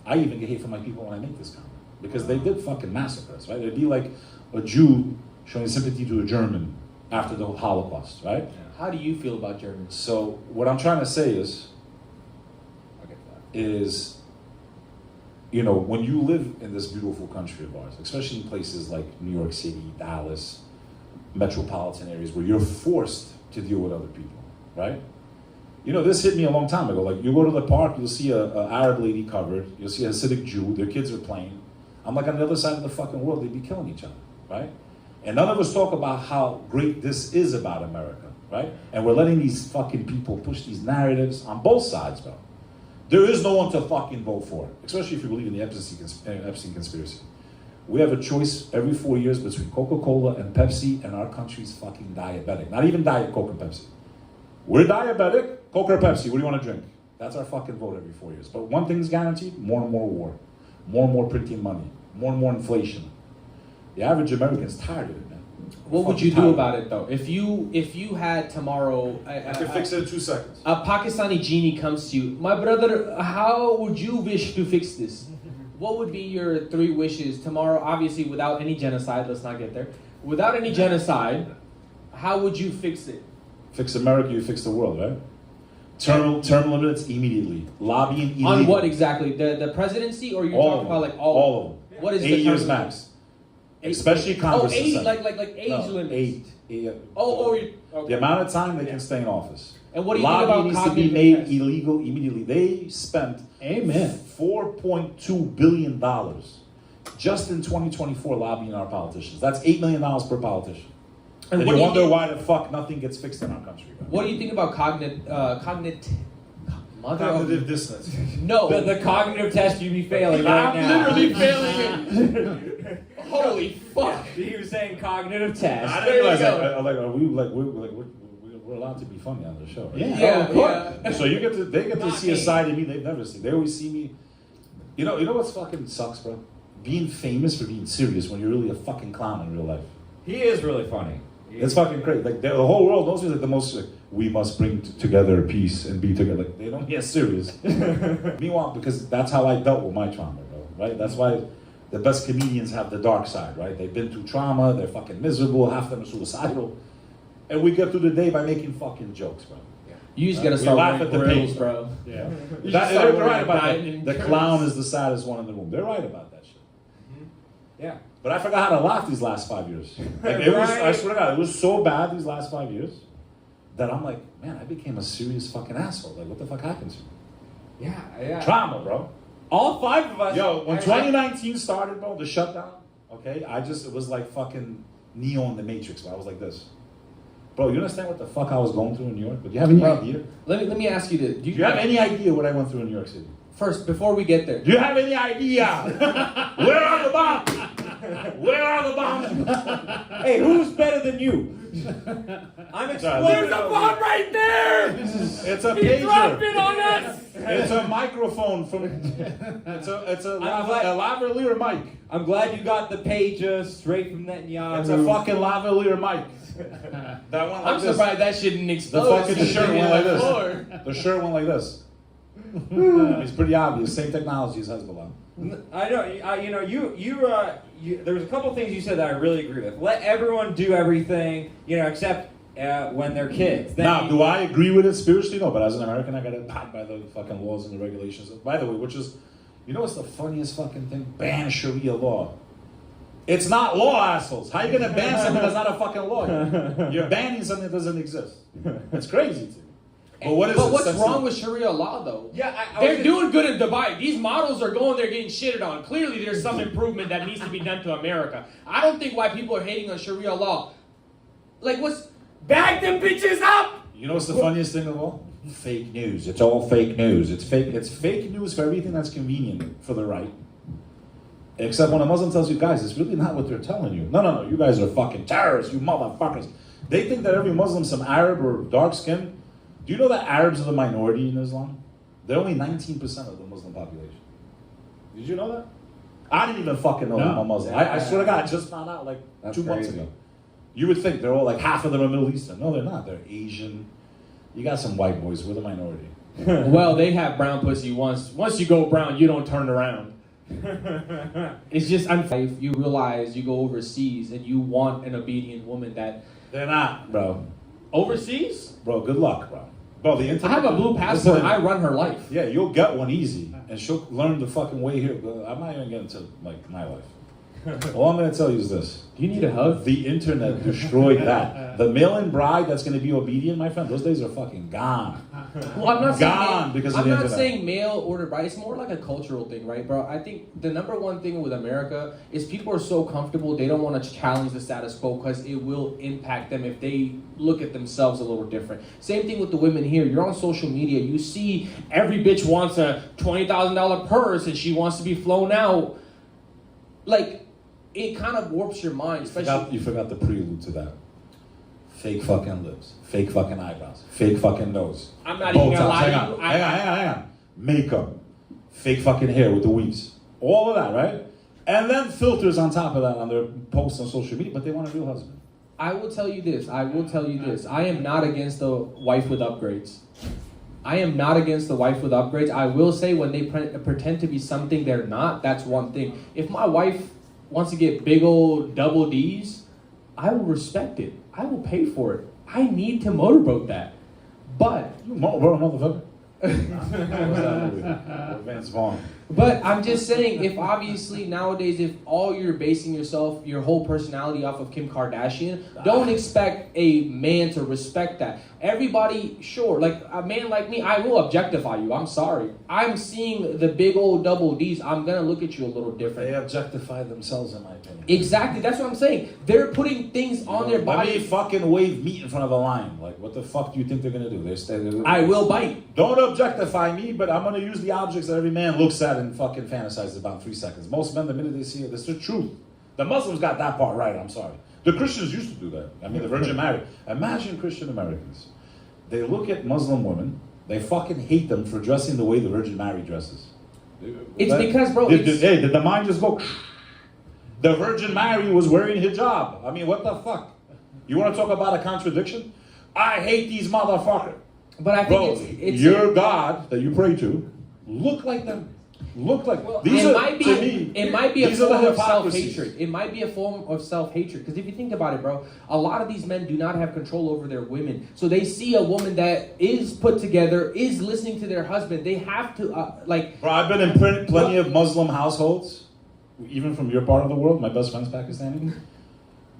I even get hate from my people when I make this comment, because they did fucking massacre us, right? It'd be like a Jew showing sympathy to a German after the Holocaust, right? How do you feel about Germans? So what I'm trying to say is, when you live in this beautiful country of ours, especially in places like New York City, Dallas, metropolitan areas where you're forced to deal with other people, right? This hit me a long time ago. Like, you go to the park, you'll see an Arab lady covered, you'll see a Hasidic Jew, their kids are playing. I'm like, on the other side of the fucking world, they'd be killing each other, right? And none of us talk about how great this is about America, right? And we're letting these fucking people push these narratives on both sides, bro. There is no one to fucking vote for, especially if you believe in the Epstein conspiracy. We have a choice every 4 years between Coca-Cola and Pepsi, and our country's fucking diabetic. Not even Diet Coke and Pepsi. We're diabetic, Coke or Pepsi, what do you want to drink? That's our fucking vote every 4 years. But one thing's guaranteed, more and more war. More and more printing money. More and more inflation. The average American's tired of it, man. What would you do about it, though? If you had tomorrow... I could fix it in 2 seconds. A Pakistani genie comes to you. My brother, how would you wish to fix this? What would be your 3 wishes tomorrow? Obviously, without any genocide. Let's not get there. Without any genocide, how would you fix it? Fix America, you fix the world, right? Term limits immediately. Lobbying illegal. On what exactly? The presidency, or you're talking about like all of them. What is 8 the years term max. Especially Congress. Oh, 8, and Senate. like age No, limits. 8. Okay. The amount of time they can stay in office. And what do you think Lobbying about needs to be cognitive made tests? illegal immediately. They spent Amen. $4.2 billion just in 2024 lobbying our politicians. That's $8 million per politician. And what you do you wonder think- why the fuck nothing gets fixed in our country. Right? What do you think about cognitive dissonance. No. The cognitive test you'd be failing right now. I'm literally failing it. Holy fuck. He was saying cognitive test. I There didn't you realize go. that. We're allowed to be funny on the show, right? Yeah. Yeah, yeah. So they get to Not see a me. side of me they've never seen. They always see me. You know what's fucking sucks, bro? Being famous for being serious when you're really a fucking clown in real life. He is really funny. It's fucking crazy. Like the whole world knows me like the most. Like, we must bring together peace and be together. Like they don't get serious. Meanwhile, because that's how I dealt with my trauma, bro. Right? That's why the best comedians have the dark side, right? They've been through trauma. They're fucking miserable. Half of them are suicidal, and we get through the day by making fucking jokes, bro. You just gotta We start laugh wearing at the grills, pain. bro. Yeah. You That, just start they're wearing right about diamond that. The grills. clown is the saddest one in the room. They're right about that shit. Yeah. But I forgot how to laugh these last 5 years. Like, it was, I swear to God, it was so bad these last 5 years that I'm like, man, I became a serious fucking asshole. Like, what the fuck happened to me? Yeah. Trauma, bro. All 5 of us. Yo, when 2019 started, bro, the shutdown, okay, it was like fucking Neo in the Matrix, bro. I was like this. Bro, you understand what the fuck I was going through in New York? But do you have any idea? Let me ask you this. Do you have any idea what I went through in New York City? First, before we get there. Do you have any idea? Where are the bombs? Where are the bombs? Hey, who's better than you? I'm exploding. There's a bomb right there! It's a He pager. dropped it on us! It's a microphone from. It's a lavalier mic. I'm glad you got the pager straight from Netanyahu. It's a fucking lavalier mic. That one. Like I'm surprised that shit didn't explode. The fucking shirt went like this. The shirt went like this. It's pretty obvious. Same technology as Hezbollah. I know. You there was a couple things you said that I really agree with. Let everyone do everything, except when they're kids. Then Now, do I agree with it spiritually? No, but as an American, I got to abide by the fucking laws and the regulations. By the way, which is, what's the funniest fucking thing? Ban Sharia law. It's not law, assholes. How are you going to ban something that's not a fucking law? You're banning something that doesn't exist. It's crazy to me. But what's wrong with Sharia law, though? Yeah, they're doing good in Dubai. These models are going there getting shitted on. Clearly, there's some improvement that needs to be done to America. I don't think why people are hating on Sharia law. Like, bag them bitches up! You know what's the funniest thing of all? Fake news. It's all fake news. It's fake news for everything that's convenient for the right. Except when a Muslim tells you, guys, it's really not what they're telling you. No, you guys are fucking terrorists, you motherfuckers. They think that every Muslim's some Arab or dark skin. Do you know that Arabs are the minority in Islam? They're only 19% of the Muslim population. Did you know that? I didn't even fucking know that I'm a Muslim. I swear to God, I just found out like That's 2 months crazy. ago. You would think they're all like half of them are Middle Eastern. No, they're not. They're Asian. You got some white boys. We're the minority. Well, they have brown pussy once. Once you go brown, you don't turn around. It's just if you realize you go overseas and you want an obedient woman that... They're not, bro. Overseas? Bro, good luck, bro. Bro, the internet. I have a blue passport and I run her life. Yeah, you'll get one easy, and she'll learn the fucking way here. I'm not even getting to like my life. All I'm gonna tell you is this: Do you need a hug? the internet destroyed that. The mail-in bride that's gonna be obedient, my friend. Those days are fucking gone. Well, I'm not Gone because of I'm the not internet. saying mail order bride. It's more like a cultural thing, right, bro? I think the number one thing with America is people are so comfortable they don't want to challenge the status quo because it will impact them if they look at themselves a little different. Same thing with the women here. You're on social media. You see every bitch wants a $20,000 purse and she wants to be flown out. Like, it kind of warps your mind. You forgot the prelude to that. Fake fucking lips, fake fucking eyebrows, fake fucking nose. I'm not even gonna lie to you. Hang on. Makeup, fake fucking hair with the weaves. All of that, right? And then filters on top of that on their posts on social media, but they want a real husband. I will tell you this. I am not against the wife with upgrades. I am not against the wife with upgrades. I will say when they pretend to be something they're not, that's one thing. If my wife wants to get big old double D's, I will respect it. I will pay for it. I need to motorboat that. But You motherfucker. Vince Vaughn. But I'm just saying, if obviously nowadays, if all you're basing your whole personality off of Kim Kardashian, don't expect a man to respect that. Everybody, sure, like a man like me, I will objectify you. I'm sorry. I'm seeing the big old double D's. I'm going to look at you a little different. They objectify themselves, in my opinion. Exactly. That's what I'm saying. They're putting things on their Let me body. fucking wave meat in front of a lion. Like, what the fuck do you think they're gonna do? I will bite. Don't objectify me, but I'm gonna use the objects that every man looks at and fucking fantasizes about 3 seconds. Most men, the minute they see it, it's the truth. The Muslims got that part right, I'm sorry. The Christians used to do that. I mean, the Virgin Mary. Imagine Christian Americans. They look at Muslim women, they fucking hate them for dressing the way the Virgin Mary dresses. It's because, bro, Did the mind just go... The Virgin Mary was wearing hijab. I mean, what the fuck? You want to talk about a contradiction? I hate these motherfuckers. But I Bro, think it's your God that you pray to look like them. Look like these it are, might be, to me, it might be a these are form the of hypocrisies. self-hatred. It might be a form of self-hatred. Because if you think about it, bro, a lot of these men do not have control over their women. So they see a woman that is put together, is listening to their husband. They have to, Bro, I've been in plenty of Muslim households, even from your part of the world. My best friend's Pakistani.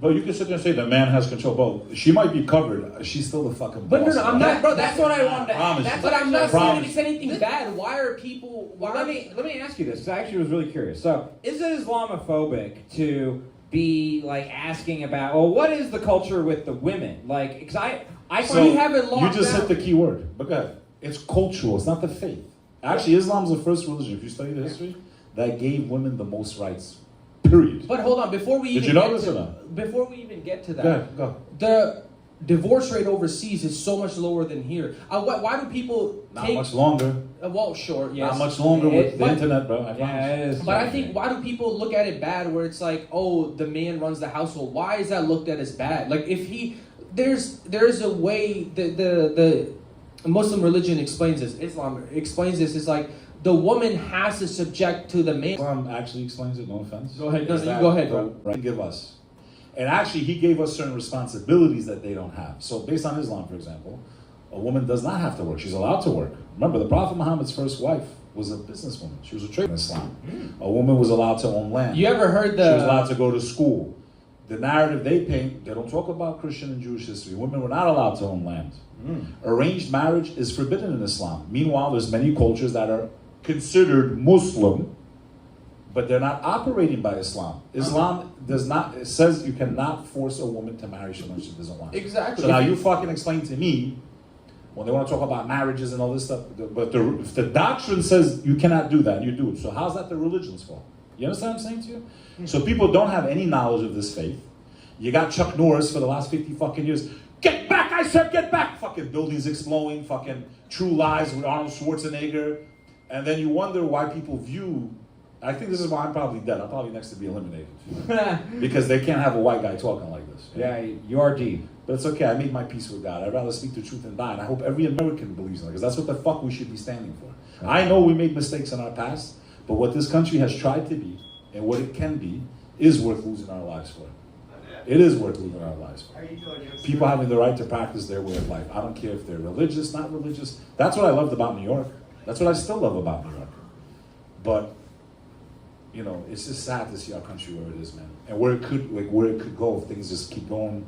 But you can sit there and say the man has control. Well, she might be covered. She's still the fucking boss. But no, I'm not, bro. That's what I wanted to Promise ask. you. But I'm not saying Promise. it's anything bad. Why are people? Well, let me ask you this, because I actually was really curious. So, is it Islamophobic to be like asking about, well, what is the culture with the women? Like, because I So we have it you locked just down. hit the key word. But go ahead. It's cultural. It's not the faith. Actually, Islam's the first religion, if you study the history, that gave women the most rights. Period. But hold on, before we Did even you know get this to, or not? before we even get to that, Go ahead, go. the divorce rate overseas is so much lower than here. Why do people Not much longer. Well, sure, yes. Not much longer with the but- internet, bro. I Yeah, promise. it is. But I think, why do people look at it bad where it's like, oh, the man runs the household? Why is that looked at as bad? Like, if there's a way, the Muslim religion explains this, Islam explains this, is like, the woman has to subject to the man. Islam actually explains it, no offense. Go ahead, no, Is you that go ahead, the bro. right give us. And actually, he gave us certain responsibilities that they don't have. So based on Islam, for example, a woman does not have to work. She's allowed to work. Remember, the Prophet Muhammad's first wife was a businesswoman. She was a trader in Islam. A woman was allowed to own land. You ever heard She was allowed the... to go to school. The narrative they paint, they don't talk about Christian and Jewish history. Women were not allowed to own land. Arranged marriage is forbidden in Islam. Meanwhile, there's many cultures that are considered Muslim, but they're not operating by Islam. Islam does not, it says you cannot force a woman to marry someone she doesn't want. Exactly. So now you fucking explain to me, when they want to talk about marriages and all this stuff, but if the doctrine says you cannot do that, and you do it, so how's that the religion's fault? You understand what I'm saying to you? So people don't have any knowledge of this faith. You got Chuck Norris for the last 50 fucking years. Get back, I said get back! Fucking buildings exploding, fucking True Lies with Arnold Schwarzenegger. And then you wonder why people view, I think this is why I'm probably dead. I'm probably next to be eliminated. Because they can't have a white guy talking like this. Yeah, you are deep. But it's okay, I made my peace with God. I'd rather speak the truth than die. And I hope every American believes in it, because that's what the fuck we should be standing for. I know we made mistakes in our past, but what this country has tried to be, and what it can be, is worth losing our lives for. It is worth losing our lives for. People having the right to practice their way of life. I don't care if they're religious, not religious. That's what I loved about New York. That's what I still love about New York. But, you know, it's just sad to see our country where it is, man. And where it could go if things just keep going.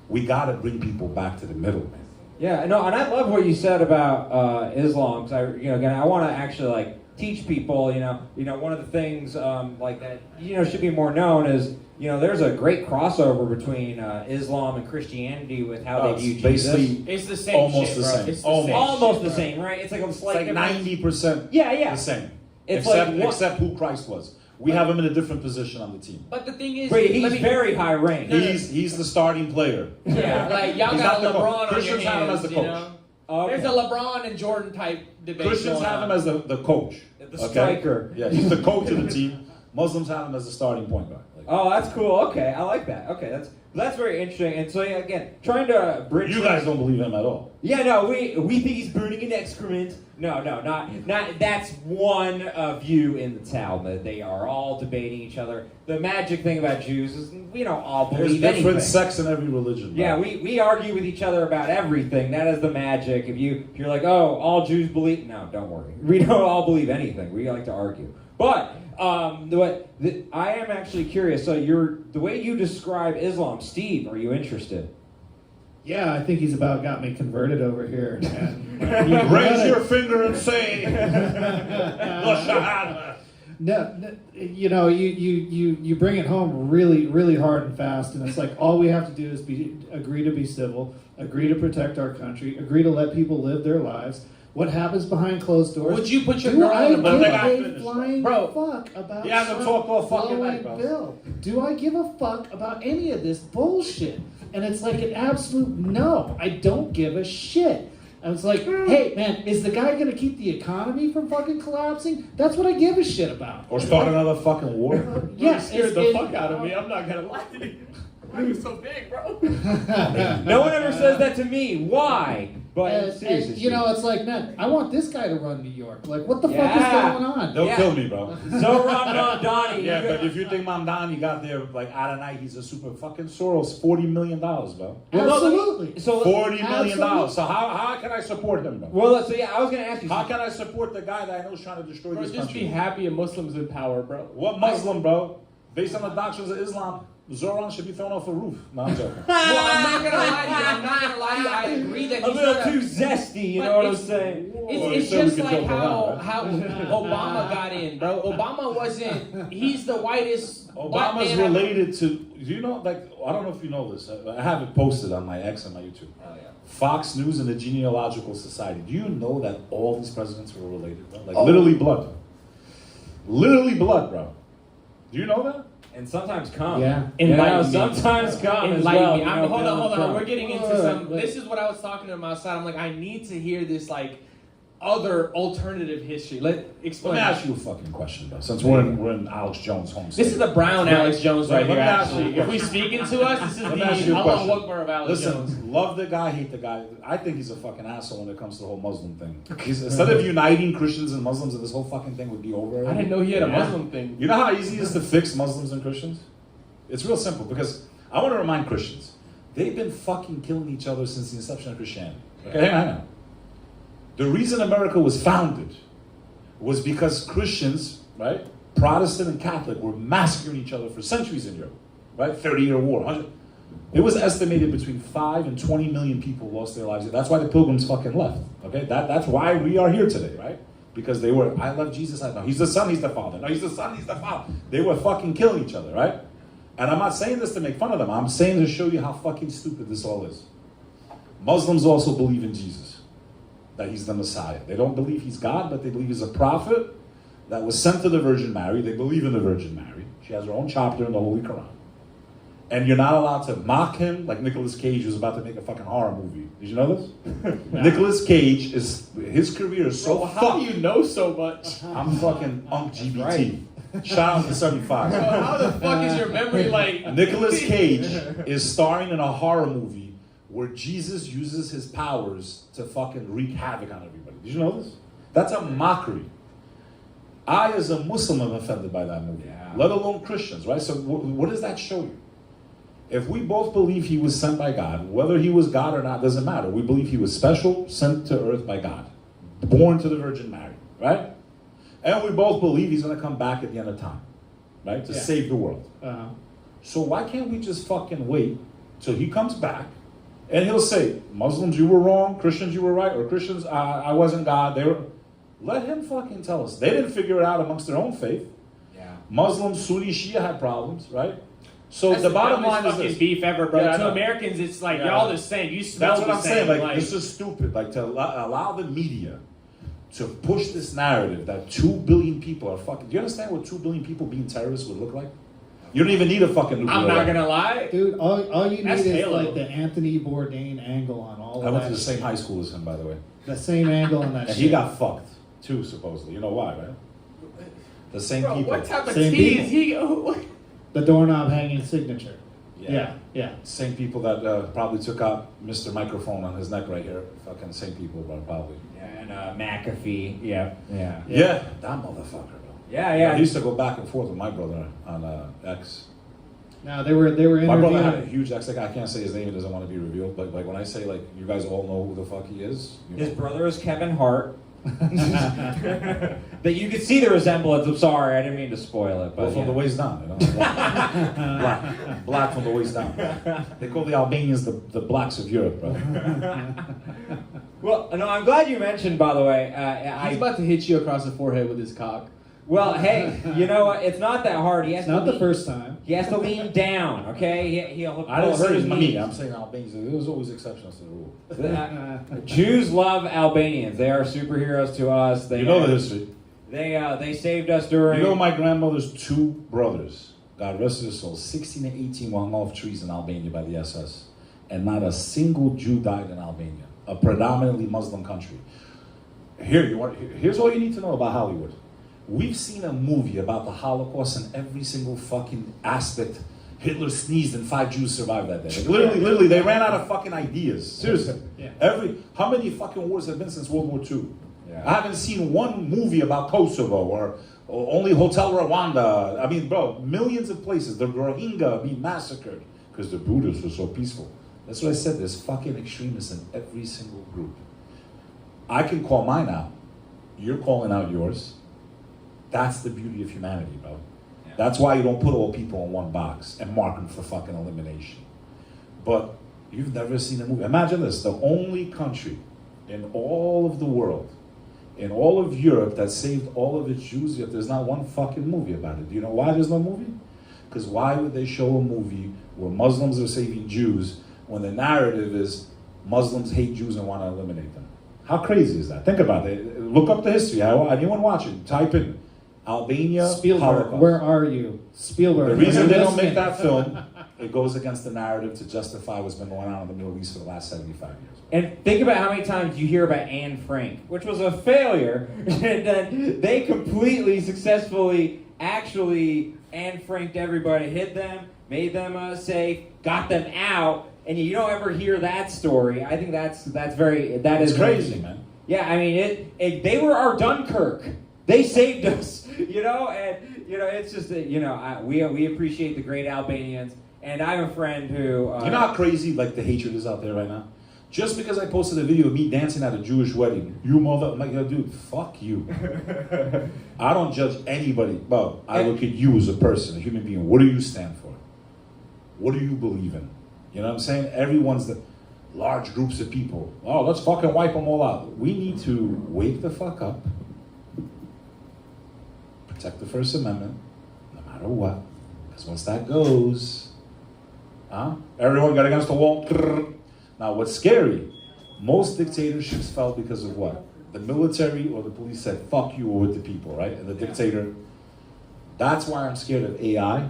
We gotta bring people back to the middle, man. Yeah, no, and I love what you said about Islam. Because again, I want to actually like teach people. One of the things like that should be more known is there's a great crossover between Islam and Christianity with how they view Jesus. It's the same almost shit, the bro. same. It's Almost The same, right? It's like a It's slight like difference. 90% Yeah. the same. It's except who Christ was. We have him in a different position on the team. But the thing is, Wait, he's very high ranked. He's the starting player. Yeah, like y'all He's got not the LeBron coach. on your Christians have him hands, as the you coach. know? Okay. There's a LeBron and Jordan type debate. Christians going have on. him as the coach. The striker. Yeah, he's the coach of the team. Muslims have him as the starting point guard. Oh, that's cool. Okay, I like that. Okay, that's very interesting. And so again, trying to bridge. You guys don't believe him at all. Yeah, no, we think he's burning in excrement. No, not. That's one view in the Talmud. They are all debating each other. The magic thing about Jews is we don't all There's believe different anything. sects in every religion. Yeah, bro. we argue with each other about everything. That is the magic. If you're like, oh, all Jews believe, no, don't worry. We don't all believe anything. We like to argue. But I am actually curious. So the way you describe Islam, Steve, are you interested? Yeah, I think he's about got me converted over here. And Raise your finger and say, "La Shahada." No, you bring it home really, really hard and fast, and it's like all we have to do is agree to be civil, agree to protect our country, agree to let people live their lives. What happens behind closed doors? Would you put your Do girl I in a give Let that guy a finish, flying bro. fuck about He hasn't some talked all fucking flowing night, bro. bill? Do I give a fuck about any of this bullshit? And it's like an absolute no. I don't give a shit. And it's like, hey man, is the guy gonna keep the economy from fucking collapsing? That's what I give a shit about. Or start another fucking war. Yes, scared the fuck out of me. I'm not gonna lie to you. Why are you so big, bro? No one ever says that to me. Why? But seriously, and it's like, man, I want this guy to run New York. Like, what the fuck is Yeah. going on? Don't Yeah. kill me, bro. Zohran Mamdani. Yeah, but if you think Mamdani got there like out of night, he's a super fucking Soros, $40 million, bro. Absolutely. So $40 million. Absolutely. So how can I support him, bro? well, so yeah, I was gonna ask you. How can I support the guy that I know is trying to destroy Bro, this just country? be happy a Muslim's in power, bro. What Muslim, bro? Based on the doctrines of Islam, Zoran should be thrown off a roof. No, I'm joking. Well, I'm not gonna lie to you. I'm not gonna lie to you. I agree that A he's little not too zesty, you know what I'm saying? It's so we just can like joke around, how Obama got in, bro. Obama wasn't. He's the whitest. black Obama's man related to. Do you know? Like, I don't know if you know this. I have it posted on my X and my YouTube. Oh, yeah. Fox News and the Genealogical Society. Do you know that all these presidents were related, bro? Like, Oh. literally blood. Literally blood, bro. Do you know that? And sometimes come. Yeah. Enlighten me. Sometimes come as Enlighten well. me. you know, Hold Donald on. Trump. We're getting into some. This is what I was talking to him outside. I'm like, I need to hear this like other alternative history. Let Let explain. me ask you a fucking question, bro. Since we're in Alex Jones' home. This is the brown Alex Jones right Let me here. ask you Actually, a if we speaking to us, this is Let me ask the you a Allah question. Akbar of Alex Jones. Listen, love the guy, hate the guy. I think he's a fucking asshole when it comes to the whole Muslim thing. Instead of uniting Christians and Muslims, and this whole fucking thing would be over. I didn't know he had a Muslim thing. You know how easy it is to fix Muslims and Christians? It's real simple, because I want to remind Christians, they've been fucking killing each other since the inception of Christianity. Okay, hang on. The reason America was founded was because Christians, right, Protestant and Catholic, were massacring each other for centuries in Europe, right? 30-year war, 100. It was estimated between 5 and 20 million people lost their lives. That's why the Pilgrims fucking left. Okay, that's why we are here today, right? Because they were, I love Jesus. No, he's the Son, he's the Father. No, he's the Son, he's the Father. They were fucking killing each other, right? And I'm not saying this to make fun of them. I'm saying to show you how fucking stupid this all is. Muslims also believe in Jesus, that he's the Messiah. They don't believe he's God, but they believe he's a prophet that was sent to the Virgin Mary. They believe in the Virgin Mary. She has her own chapter in the Holy Quran. And you're not allowed to mock him like Nicolas Cage was about to make a fucking horror movie. Did you know this? Nicolas Cage, his career is so fucked. How do you know so much? I'm fucking LGBT. Shout out to 75. Bro, how the fuck is your memory like? Nicolas Cage is starring in a horror movie where Jesus uses his powers to fucking wreak havoc on everybody. Did you know this? That's a mockery. I, as a Muslim, am offended by that movie. Yeah. Let alone Christians, right? So what does that show you? If we both believe he was sent by God, whether he was God or not doesn't matter. We believe he was special, sent to earth by God, born to the Virgin Mary, right? And we both believe he's going to come back at the end of time, right? To save the world. Uh-huh. So why can't we just fucking wait till he comes back and he'll say, Muslims, you were wrong, Christians, you were right, or Christians, I wasn't God. They were. Let him fucking tell us. They didn't figure it out amongst their own faith. Yeah. Muslims, Sunni, Shia had problems, right? So That's the bottom line is fucking this. beef ever, bro. Yeah, I to know. Americans, it's like Yeah, y'all I know. the same. You smell That's what the I'm same. saying. Like, this is stupid. Like, to allow the media to push this narrative that 2 billion people are fucking. Do you understand what 2 billion people being terrorists would look like? You don't even need a fucking nuclear I'm not weapon. gonna lie. Dude, all you need That's is Halo. like the Anthony Bourdain angle on all of I went that. to the same shit. high school as him, by the way. The same angle on that And shit. he got fucked, too, supposedly. You know why, right? The same Bro, people. what type of Same tea people. is he? The doorknob hanging signature. Yeah. Same people that probably took out Mr. Microphone on his neck right here. Fucking same people, but probably. Yeah, and McAfee. Yeah. Yeah, that motherfucker, bro. Yeah. I used to go back and forth with my brother on X. Now they were interviewing. My brother had a huge ex. Like, I can't say his name; it doesn't want to be revealed. But like when I say, like, you guys all know who the fuck he is. You His know. brother is Kevin Hart. That you could see the resemblance. I'm sorry, I didn't mean to spoil it, but Well, from the waist down, you know. Black from the waist down. They call the Albanians the blacks of Europe, bro. Well, no, I'm glad you mentioned. By the way, He's about to hit you across the forehead with his cock. Well, hey, you know what? It's not that hard. He has It's to not the lean- first time. He has to lean down. Okay, he'll I didn't hurt say his it's knees. me. I'm saying Albanians. There's always exceptions to the rule. Jews love Albanians. They are superheroes to us. They You know the history. They saved us during. You know my grandmother's 2 brothers, God rest their souls, 16 and 18 were hung off trees in Albania by the SS. And not a single Jew died in Albania, a predominantly Muslim country. Here's all you need to know about Hollywood. We've seen a movie about the Holocaust in every single fucking aspect. Hitler sneezed and 5 Jews survived that day. Like, literally, they ran out of fucking ideas. Seriously. Yeah. How many fucking wars have been since World War II? Yeah. I haven't seen one movie about Kosovo or only Hotel Rwanda. I mean, bro, millions of places. The Rohingya being massacred because the Buddhists were so peaceful. That's what I said. There's fucking extremists in every single group. I can call mine out. You're calling out yours. That's the beauty of humanity, bro. Yeah. That's why you don't put all people in one box and mark them for fucking elimination. But you've never seen a movie. Imagine this, the only country in all of the world, in all of Europe, that saved all of its Jews, yet there's not one fucking movie about it. Do you know why there's no movie? Because why would they show a movie where Muslims are saving Jews when the narrative is Muslims hate Jews and want to eliminate them? How crazy is that? Think about it. Look up the history. Anyone watching, type in Albania Spielberg, Holocaust. where are you? Spielberg. The reason they don't make that film, it goes against the narrative to justify what's been going on in the Middle East for the last 75 years. And think about how many times you hear about Anne Frank, which was a failure, and then they completely successfully actually Anne Franked everybody, hid them, made them safe, got them out, and you don't ever hear that story. I think that's It's crazy, man. Yeah, I mean, they were our Dunkirk. They saved us, you know, and you know, it's just that, you know, we appreciate the great Albanians, and I have a friend who you know how crazy like the hatred is out there right now. Just because I posted a video of me dancing at a Jewish wedding, you mother, I'm like, yo, dude, fuck you. I don't judge anybody, but I look at you as a person, a human being. What do you stand for? What do you believe in? You know what I'm saying? Everyone's the large groups of people. Oh, let's fucking wipe them all out. We need to wake the fuck up, protect the First Amendment, no matter what. Because once that goes, everyone got against the wall. Now, what's scary, most dictatorships fell because of what? The military or the police said, fuck you, we're with the people, right? And the dictator, that's why I'm scared of AI,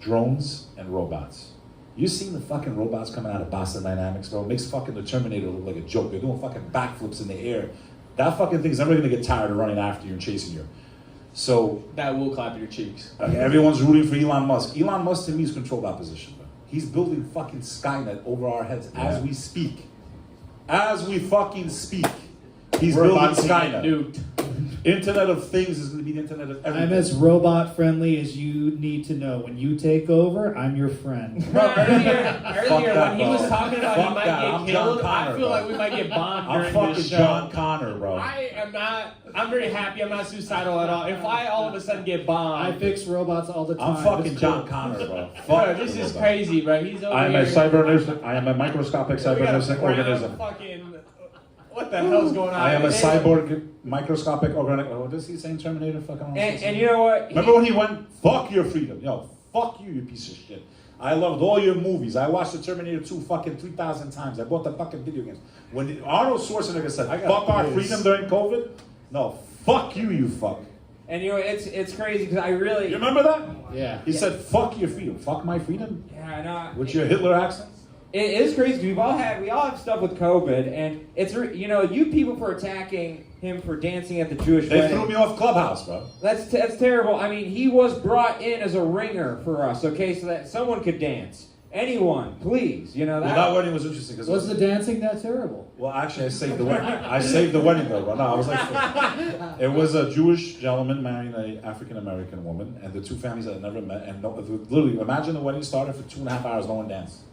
drones, and robots. You seen the fucking robots coming out of Boston Dynamics, bro? It makes fucking the Terminator look like a joke. They're doing fucking backflips in the air. That fucking thing's never gonna get tired of running after you and chasing you. So that will clap your cheeks. Everyone's rooting for Elon Musk. Elon Musk to me is controlled opposition, bro. He's building fucking Skynet over our heads as we speak. As we fucking speak. He's building Skynet. Internet of Things is going to be the Internet of Everything. I'm as robot friendly as you need to know. When you take over, I'm your friend. Bro, earlier when he was talking about he might get killed, I feel like we might get bombed during this show. I'm fucking John Connor, bro. I'm very happy. I'm not suicidal at all. If I all of a sudden get bombed, I fix robots all the time. I'm fucking John Connor, bro. Bro, this is crazy, bro. He's over I am a microscopic cybernetic organism. What the hell's going on? I am a cyborg microscopic organic. Oh, does he say Terminator? Fucking. And you know what? Remember when he went, "Fuck your freedom"? Yo, fuck you, you piece of shit. I loved all your movies. I watched the Terminator 2 fucking 3,000 times. I bought the fucking video games. When Arnold Schwarzenegger said, "Fuck our freedom" during COVID, no, fuck you, you fuck. And you know, it's crazy because I really. You remember that? Yeah. He said, "Fuck your freedom." Fuck my freedom. Yeah, I know. With your Hitler accent. It is crazy. We all have stuff with COVID, and it's you people for attacking him for dancing at the Jewish wedding. They threw me off Clubhouse, bro. That's terrible. I mean, he was brought in as a ringer for us, okay, so that someone could dance. Anyone, please. You know that. Well, that wedding was interesting because was the dancing that terrible? Well, actually, I saved the wedding. I saved the wedding though, bro. No, I was like, it was a Jewish gentleman marrying an African American woman, and the two families had never met. And literally, imagine the wedding started for 2.5 hours, no one danced.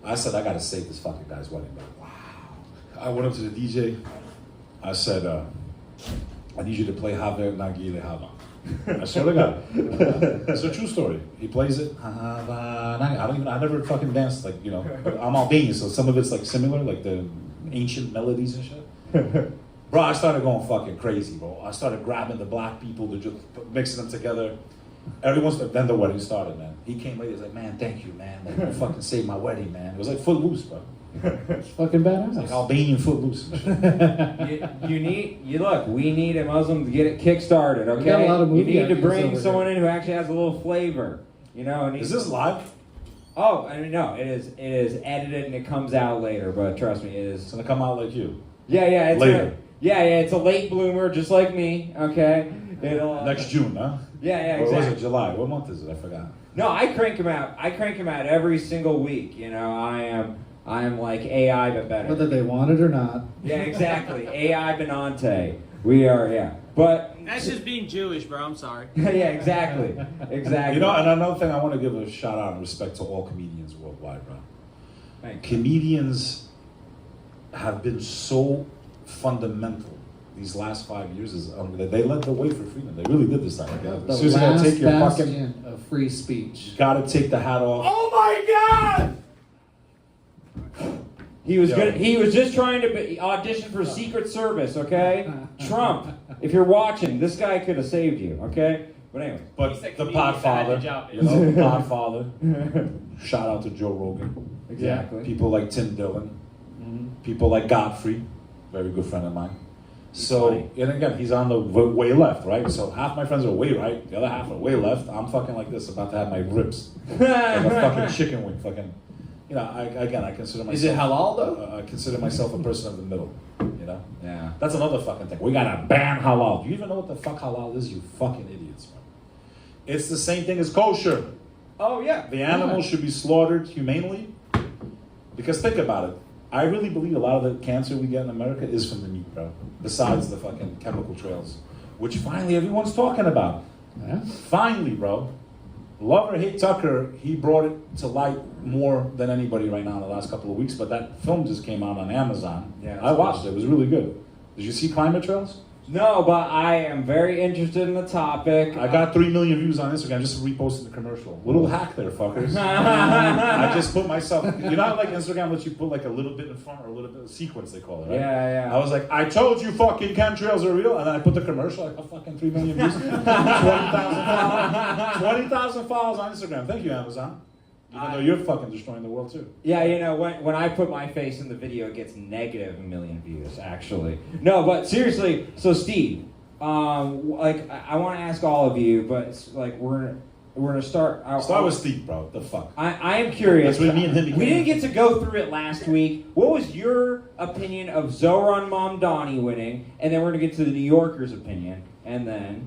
I said, I gotta save this fucking guy's wedding, bro. Wow. I went up to the DJ. I said, I need you to play Haver Nagile Hava. I swear to God. It's a true story. He plays it. I never fucking danced, like, you know. But I'm Albanian, so some of it's like similar, like the ancient melodies and shit. Bro, I started going fucking crazy, bro. I started grabbing the black people, to just mixing them together. Then the wedding started, man. He came later, he was like, man, thank you, man. Like, you fucking saved my wedding, man. It was like Footloose, bro. It's fucking badass. Like Albanian Footloose. We need a Muslim to get it kick-started, okay? We got a lot of movie you need to actors bring over someone here. in who actually has a little flavor, you know? And Is this live? Oh, I mean, no, it is edited and it comes out later, but trust me, it is. It's gonna come out like you. Yeah, it's later. It's a late bloomer, just like me, okay? It'll, Next June, huh? Yeah, Or exactly. was it July? What month is it? I forgot. No, I crank them out every single week. You know, I am like AI but better. Whether they want it or not. Yeah, exactly. AI Benante. We are, yeah. But that's just being Jewish, bro. I'm sorry. yeah, exactly. Exactly. You know, and another thing I want to give a shout out and respect to all comedians worldwide, bro. Thank you. Comedians have been so fundamental these last 5 years is they led the way for freedom. They really did this time. The As soon as you gotta last take your fucking, bastion of free speech. you gotta take the hat off. Oh my God! He was good. He was just trying to audition for Secret Service. Okay, Trump. If you're watching, this guy could have saved you. Okay, but anyway. But the Podfather, you know, the Podfather. Shout out to Joe Rogan. Exactly. People like Tim Dillon. People like Godfrey, very good friend of mine. So, and again, he's on the way left, right? So half my friends are way right, the other half are way left. I'm fucking like this, about to have my ribs. Like a fucking chicken wing, fucking, you know, I consider myself... Is it halal, though? I consider myself a person of the middle, you know? Yeah. That's another fucking thing. We gotta ban halal. Do you even know what the fuck halal is, you fucking idiots, man? It's the same thing as kosher. Oh yeah. The animal should be slaughtered humanely. Because think about it. I really believe a lot of the cancer we get in America is from the meat, bro. Besides the fucking chemical trails, which finally everyone's talking about. Yeah. Finally, bro. Love or hate Tucker, he brought it to light more than anybody right now in the last couple of weeks, but that film just came out on Amazon. Yeah, I watched it. It was really good. Did you see Climate Trails? No, but I am very interested in the topic. I got 3 million views on Instagram just reposting the commercial. Little hack there, fuckers. I just put myself, you know how like Instagram lets you put like a little bit in front or a little bit of sequence, they call it, right? Yeah. I was like, I told you fucking chemtrails are real, and then I put the commercial, I got fucking 3 million views. 20,000 followers on Instagram. Thank you, Amazon. Even though you're fucking destroying the world too. Yeah, you know, when I put my face in the video, it gets negative -1 million views, actually. No, but seriously, so Steve, like, I want to ask all of you, but it's like, we're gonna start. Start with Steve, bro. The fuck? I am curious. That's what me and him We became. didn't get to go through it last week. What was your opinion of Zoran Mamdani winning? And then we're gonna get to the New Yorker's opinion, and then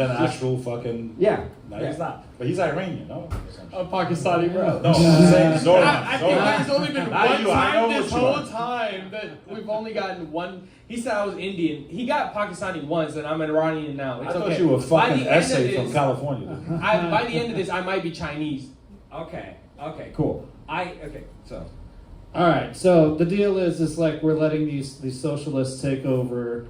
actual fucking... Yeah. No, he's not. But he's Iranian, no? A Pakistani bro. No, I'm saying Zoran. I think there's only been Not one you, I know time what this you whole are. time that we've only gotten one. He said I was Indian. He got Pakistani once, and I'm Iranian now. It's I thought okay. you were By fucking the end essay of from this, California. by the end of this, I might be Chinese. Okay, cool. So. All right, so the deal is like we're letting these socialists take over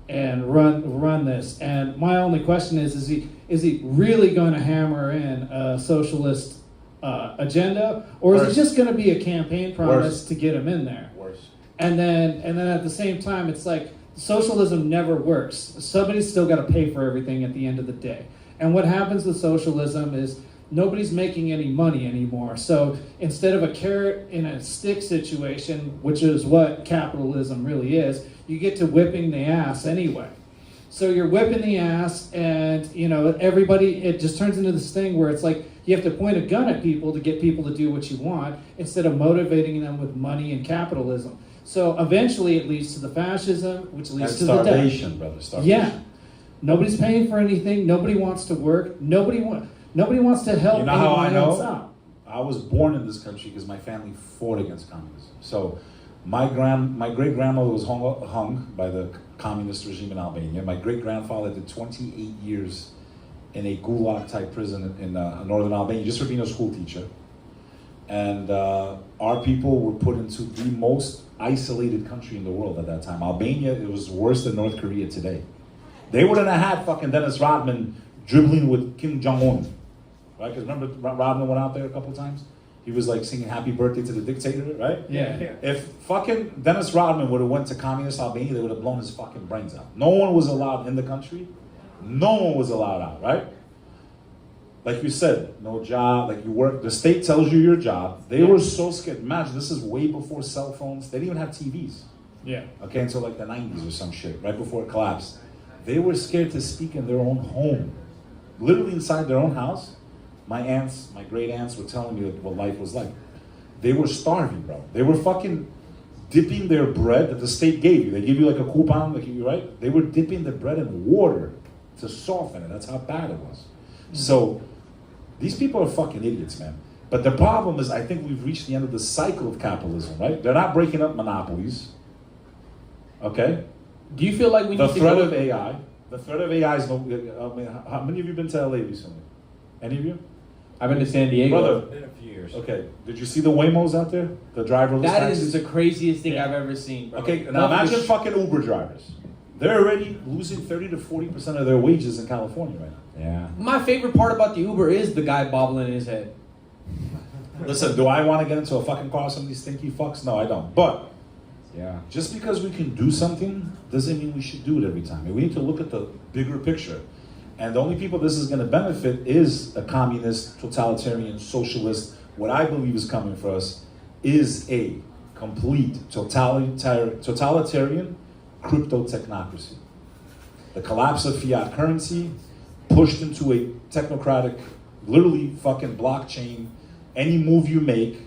and run this. And my only question is he really going to hammer in a socialist agenda, or is it just going to be a campaign promise to get him in there? Worse. And then at the same time, it's like socialism never works. Somebody's still got to pay for everything at the end of the day. And what happens with socialism is nobody's making any money anymore. So instead of a carrot and a stick situation, which is what capitalism really is, you get to whipping the ass anyway. So you're whipping the ass, and everybody, it just turns into this thing where it's like you have to point a gun at people to get people to do what you want instead of motivating them with money and capitalism. So eventually it leads to the fascism, which leads to the death. Starvation, brother. Starvation. Yeah. Nobody's paying for anything. Nobody wants to work. Nobody wants to help You know how I anyone know? else out. I was born in this country because my family fought against communism. So my great grandmother was hung by the communist regime in Albania. My great grandfather did 28 years in a gulag type prison in northern Albania just for being a school teacher. And our people were put into the most isolated country in the world at that time. Albania, it was worse than North Korea today. They wouldn't have had fucking Dennis Rodman dribbling with Kim Jong-un. Right? Because remember Rodman went out there a couple times? He was like singing happy birthday to the dictator, right? Yeah. If fucking Dennis Rodman would have went to communist Albania, they would have blown his fucking brains out. No one was allowed in the country. No one was allowed out, right? Like you said, no job, like you work, the state tells you your job. They were so scared. Imagine, this is way before cell phones. They didn't even have TVs. Yeah. Okay, until like the 90s or some shit, right before it collapsed. They were scared to speak in their own home. Literally inside their own house. My aunts, my great aunts were telling me what life was like. They were starving, bro. They were fucking dipping their bread that the state gave you. They give you like a coupon, like you, right? They were dipping the bread in water to soften it. That's how bad it was. So these people are fucking idiots, man. But the problem is, I think we've reached the end of the cycle of capitalism, right? They're not breaking up monopolies. Okay? Do you feel like we need The to threat go? of AI. The threat of AI is no. I mean, how many of you been to LA recently? Any of you? I've been to San Diego. Brother. Been a few years. Okay. Did you see the Waymos out there? The driverless That taxis? is the craziest thing I've ever seen, bro. Okay. Now imagine fucking Uber drivers. They're already losing 30 to 40% of their wages in California right now. Yeah. My favorite part about the Uber is the guy bobbling in his head. Listen, do I want to get into a fucking car with some of these stinky fucks? No, I don't. But Yeah. just because we can do something doesn't mean we should do it every time. We need to look at the bigger picture. And the only people this is going to benefit is a communist, totalitarian, socialist. What I believe is coming for us is a complete totalitarian crypto technocracy. The collapse of fiat currency pushed into a technocratic, literally fucking blockchain. Any move you make,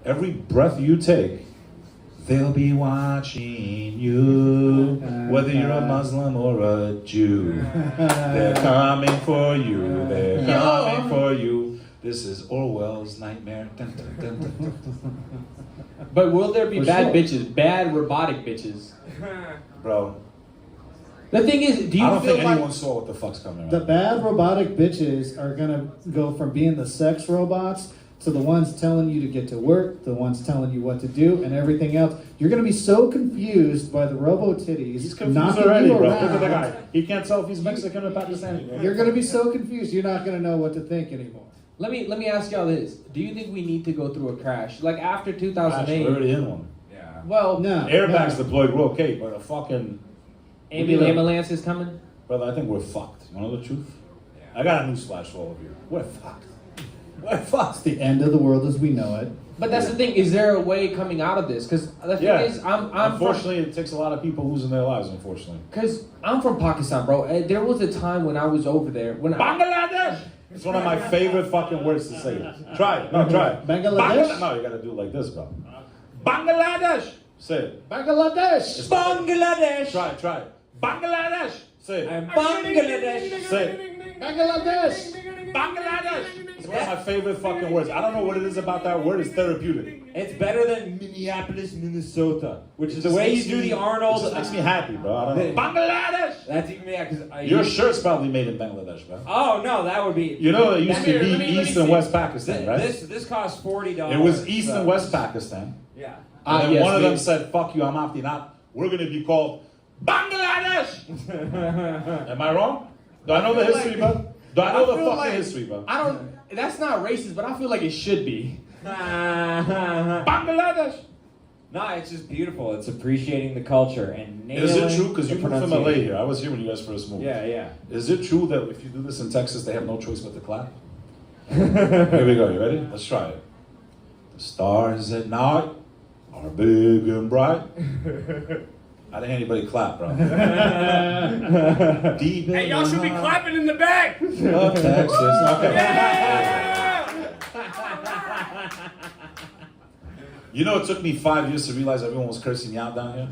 every breath you take, they'll be watching you, whether you're a Muslim or a Jew. They're coming for you, they're coming for you. This is Orwell's nightmare. Dun, dun, dun, dun, dun. But will there be bad sure. bitches, bad robotic bitches? Bro, The thing is, do you I don't feel think like anyone saw what the fuck's coming The around. bad robotic bitches are gonna go from being the sex robots to the ones telling you to get to work, the ones telling you what to do, and everything else. You're gonna be so confused by the robo titties. He's confused knocking already, you bro. around. Look at the guy. He can't tell if he's Mexican or Pakistani. You're gonna be so confused. You're not gonna know what to think anymore. let me ask y'all this. Do you think we need to go through a crash? Like after Actually, 2008? we're already in one. Yeah. Well, No. Airbags no. deployed, we're okay, but a fucking... ambulance is coming? Brother, I think we're fucked. You know the truth? I got a newsflash for all of you. We're fucked. We're fucked. The end of the world as we know it. But that's the thing. Is there a way coming out of this? Because the thing is, I'm unfortunately, it takes a lot of people losing their lives, unfortunately. Because I'm from Pakistan, bro. There was a time when I was over there. Bangladesh! It's one of my favorite fucking words to say. Try it. No, try it. Bangladesh? No, you gotta do it like this, bro. Bangladesh! Say it. Bangladesh! Bangladesh! Try it. Bangladesh! Say it. And Bangladesh! Say it. Bangladesh! Bangladesh! It's one of my favorite fucking words. I don't know what it is about that word. It's therapeutic. It's better than Minneapolis, Minnesota, which is the Just way you makes do me- the It Arnold. just makes me happy, bro. I don't know. Bangladesh! That's even because Your shirt's probably made in Bangladesh, bro. Oh no, that would be. You know, it used to Here, be let me East and see. West Pakistan, right? This costs $40. It was East so- and West Pakistan. Yeah. And then yes, one of them we- said, fuck you, I'm opting out. We're going to be called Bangladesh! Am I wrong? Do I know the history, bro? Do I know the feel fucking like- history, bro? I don't. That's not racist, but I feel like it should be. Bangladesh! No, it's just beautiful. It's appreciating the culture and nailing Is it true? Because the you moved from LA pronunciation. here. I was here when you guys first moved. Yeah. Is it true that if you do this in Texas, they have no choice but to clap? Here we go. You ready? Let's try it. The stars at night are big and bright. I didn't hear anybody clap, bro. Deep in Hey, y'all should be the clapping in the back. heart of Texas. Okay. You know, it took me 5 years to realize everyone was cursing me out down here.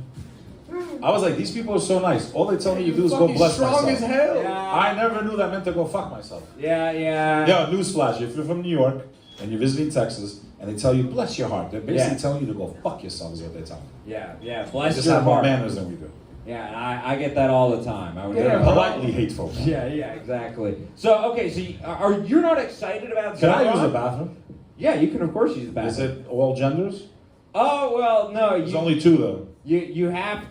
I was like, these people are so nice. All they tell me to do is go bless strong myself. as hell. I never knew that meant to go fuck myself. Yeah. Yo, newsflash, if you're from New York and you're visiting Texas and they tell you, bless your heart, they're basically telling you to go fuck yourself is what they're telling you. Yeah. They Bless just your have more heart. manners than we do. Yeah, and I get that all the time. I would They're never- politely hateful. Yeah, exactly. So okay, so you're not excited about? Can I Zoran? use the bathroom? Yeah, you can of course use the bathroom. Is it all genders? Oh well, no. There's only two though. You have.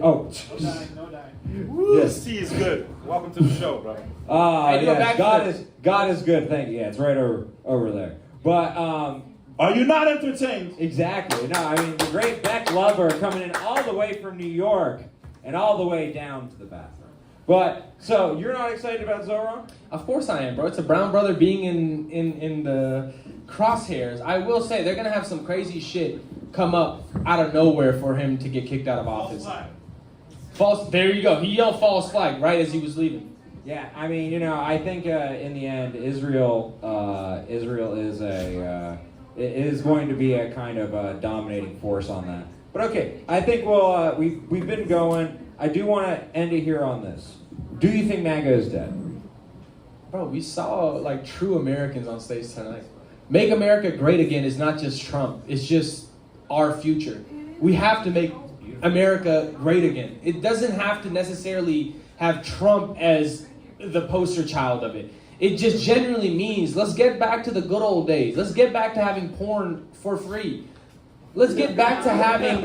Oh. No dying. Yes. Tea is good. Welcome to the show, bro. Hey, go yes, back to God is good. Thank you. Yeah, it's right over there. But Are you not entertained? exactly. No, I mean the great Bek Lover coming in all the way from New York and all the way down to the bathroom. But so you're not excited about Zoran? Of course I am, bro. It's a brown brother being in the crosshairs. I will say they're gonna have some crazy shit come up out of nowhere for him to get kicked out of office. False. There you go. He yelled false flag right as he was leaving. Yeah, I mean, I think in the end, Israel is is going to be a kind of dominating force on that. But okay, I think we've been going. I do want to end it here on this. Do you think MAGA is dead? Bro, we saw like true Americans on stage tonight. Make America great again is not just Trump. It's just our future. We have to make America great again. It doesn't have to necessarily have Trump as the poster child of it. It just generally means let's get back to the good old days. Let's get back to having porn for free. Let's get back to having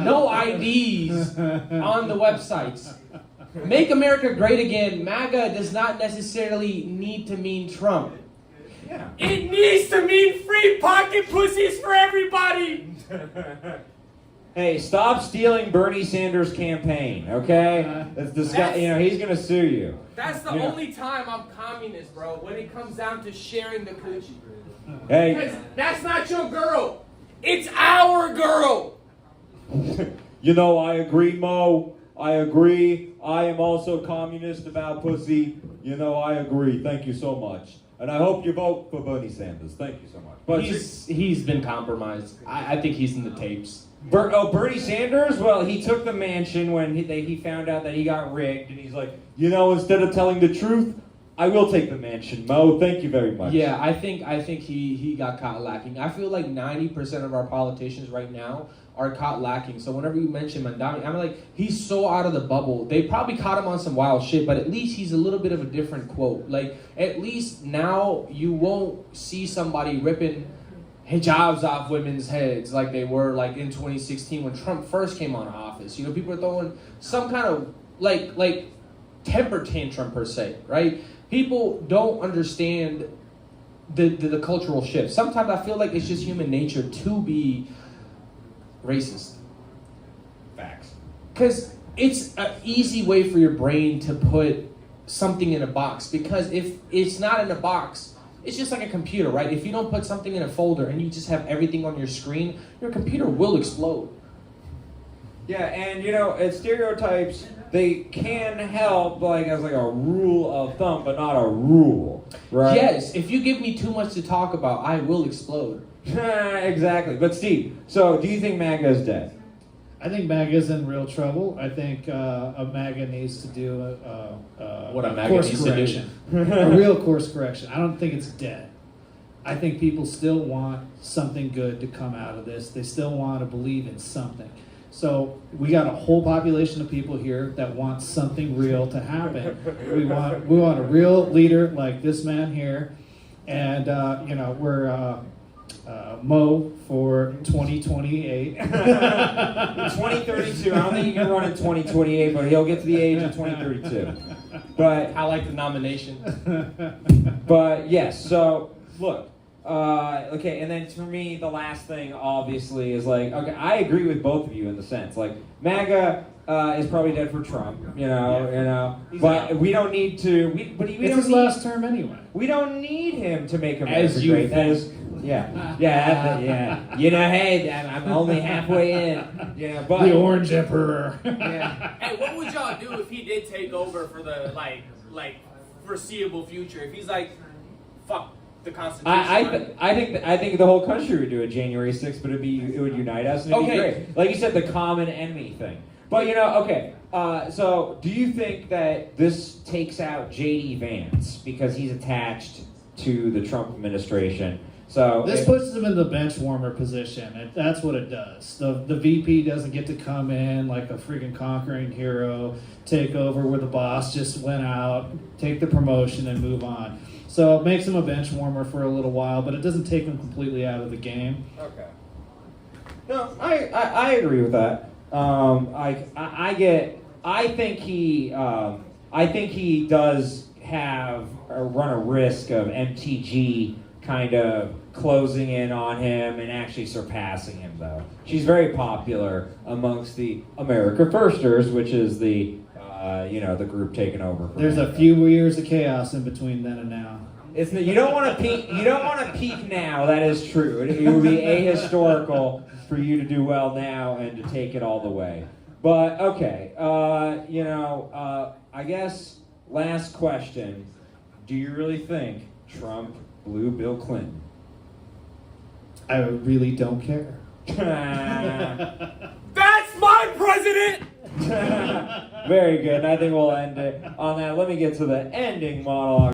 no IDs on the websites. Make America great again. MAGA does not necessarily need to mean Trump. Yeah. It needs to mean free pocket pussies for everybody. Hey, stop stealing Bernie Sanders' campaign, okay? That's disgusting. You know, he's gonna sue you. That's the only time I'm communist, bro. When it comes down to sharing the coochie. Hey, Because that's not your girl. It's our girl. you know, I agree, Mo. I agree. I am also communist about pussy. You know, I agree. Thank you so much. And I hope you vote for Bernie Sanders. Thank you so much. But He's been compromised. I think he's in the tapes. Bernie Sanders? Well, he took the mansion when he found out that he got rigged, and he's like, you know, instead of telling the truth, I will take the mansion, Mo. Thank you very much. Yeah, I think he got caught lacking. I feel like 90% of our politicians right now are caught lacking. So whenever you mention Mandami, I'm like, he's so out of the bubble. They probably caught him on some wild shit, but at least he's a little bit of a different quote. Like, at least now you won't see somebody ripping hijabs off women's heads like they were like in 2016 when Trump first came on office. You know, people are throwing some kind of like temper tantrum per se, right? People don't understand the cultural shift. Sometimes I feel like it's just human nature to be racist. Facts. Because it's an easy way for your brain to put something in a box. Because if it's not in a box, it's just like a computer, right? If you don't put something in a folder and you just have everything on your screen, your computer will explode. Yeah, and you know, stereotypes, they can help like as like a rule of thumb, but not a rule, right? Yes, if you give me too much to talk about, I will explode. Exactly. But Steve, so do you think MAGA is dead? I think MAGA's in real trouble. I think a MAGA needs to do What a MAGA course needs to do. correction. A real course correction. I don't think it's dead. I think people still want something good to come out of this. They still want to believe in something. So we got a whole population of people here that want something real to happen. We want a real leader like this man here, and you know, we're Mo for 2028. 2032. I don't think he can run in 2028, but he'll get to the age of 2032. But I like the nomination. But yes, so look, okay, and then for me, the last thing obviously is like, okay, I agree with both of you in the sense, like MAGA is probably dead for Trump, you know, but we don't need to. We It's don't his need, last term anyway. We don't need him to make America As you great. That think. is, yeah. You know, hey, I'm only halfway in, you know, but The Orange Emperor. yeah. Hey, what would y'all do if he did take over for the like foreseeable future? If he's like, fuck the Constitution. I think the whole country would do it January 6th, but it would unite us and it'd be great. Like you said, the common enemy thing. But you know, okay. So do you think that this takes out J.D. Vance because he's attached to the Trump administration? So This puts him in the bench warmer position. That's what it does. The VP doesn't get to come in like a freaking conquering hero, take over where the boss just went out, take the promotion and move on. So it makes him a bench warmer for a little while, but it doesn't take him completely out of the game. Okay. No, I agree with that. I think he does run a risk of MTG kind of closing in on him and actually surpassing him, though. She's very popular amongst the America Firsters, which is the the group taking over. There's a few years of chaos in between then and now. You don't want to peak. You don't want to peak now. That is true. It would be ahistorical for you to do well now and to take it all the way. But okay, I guess last question: do you really think Trump blew Bill Clinton? I really don't care. That's my president! Very good. And I think we'll end it on that. Let me get to the ending monologue.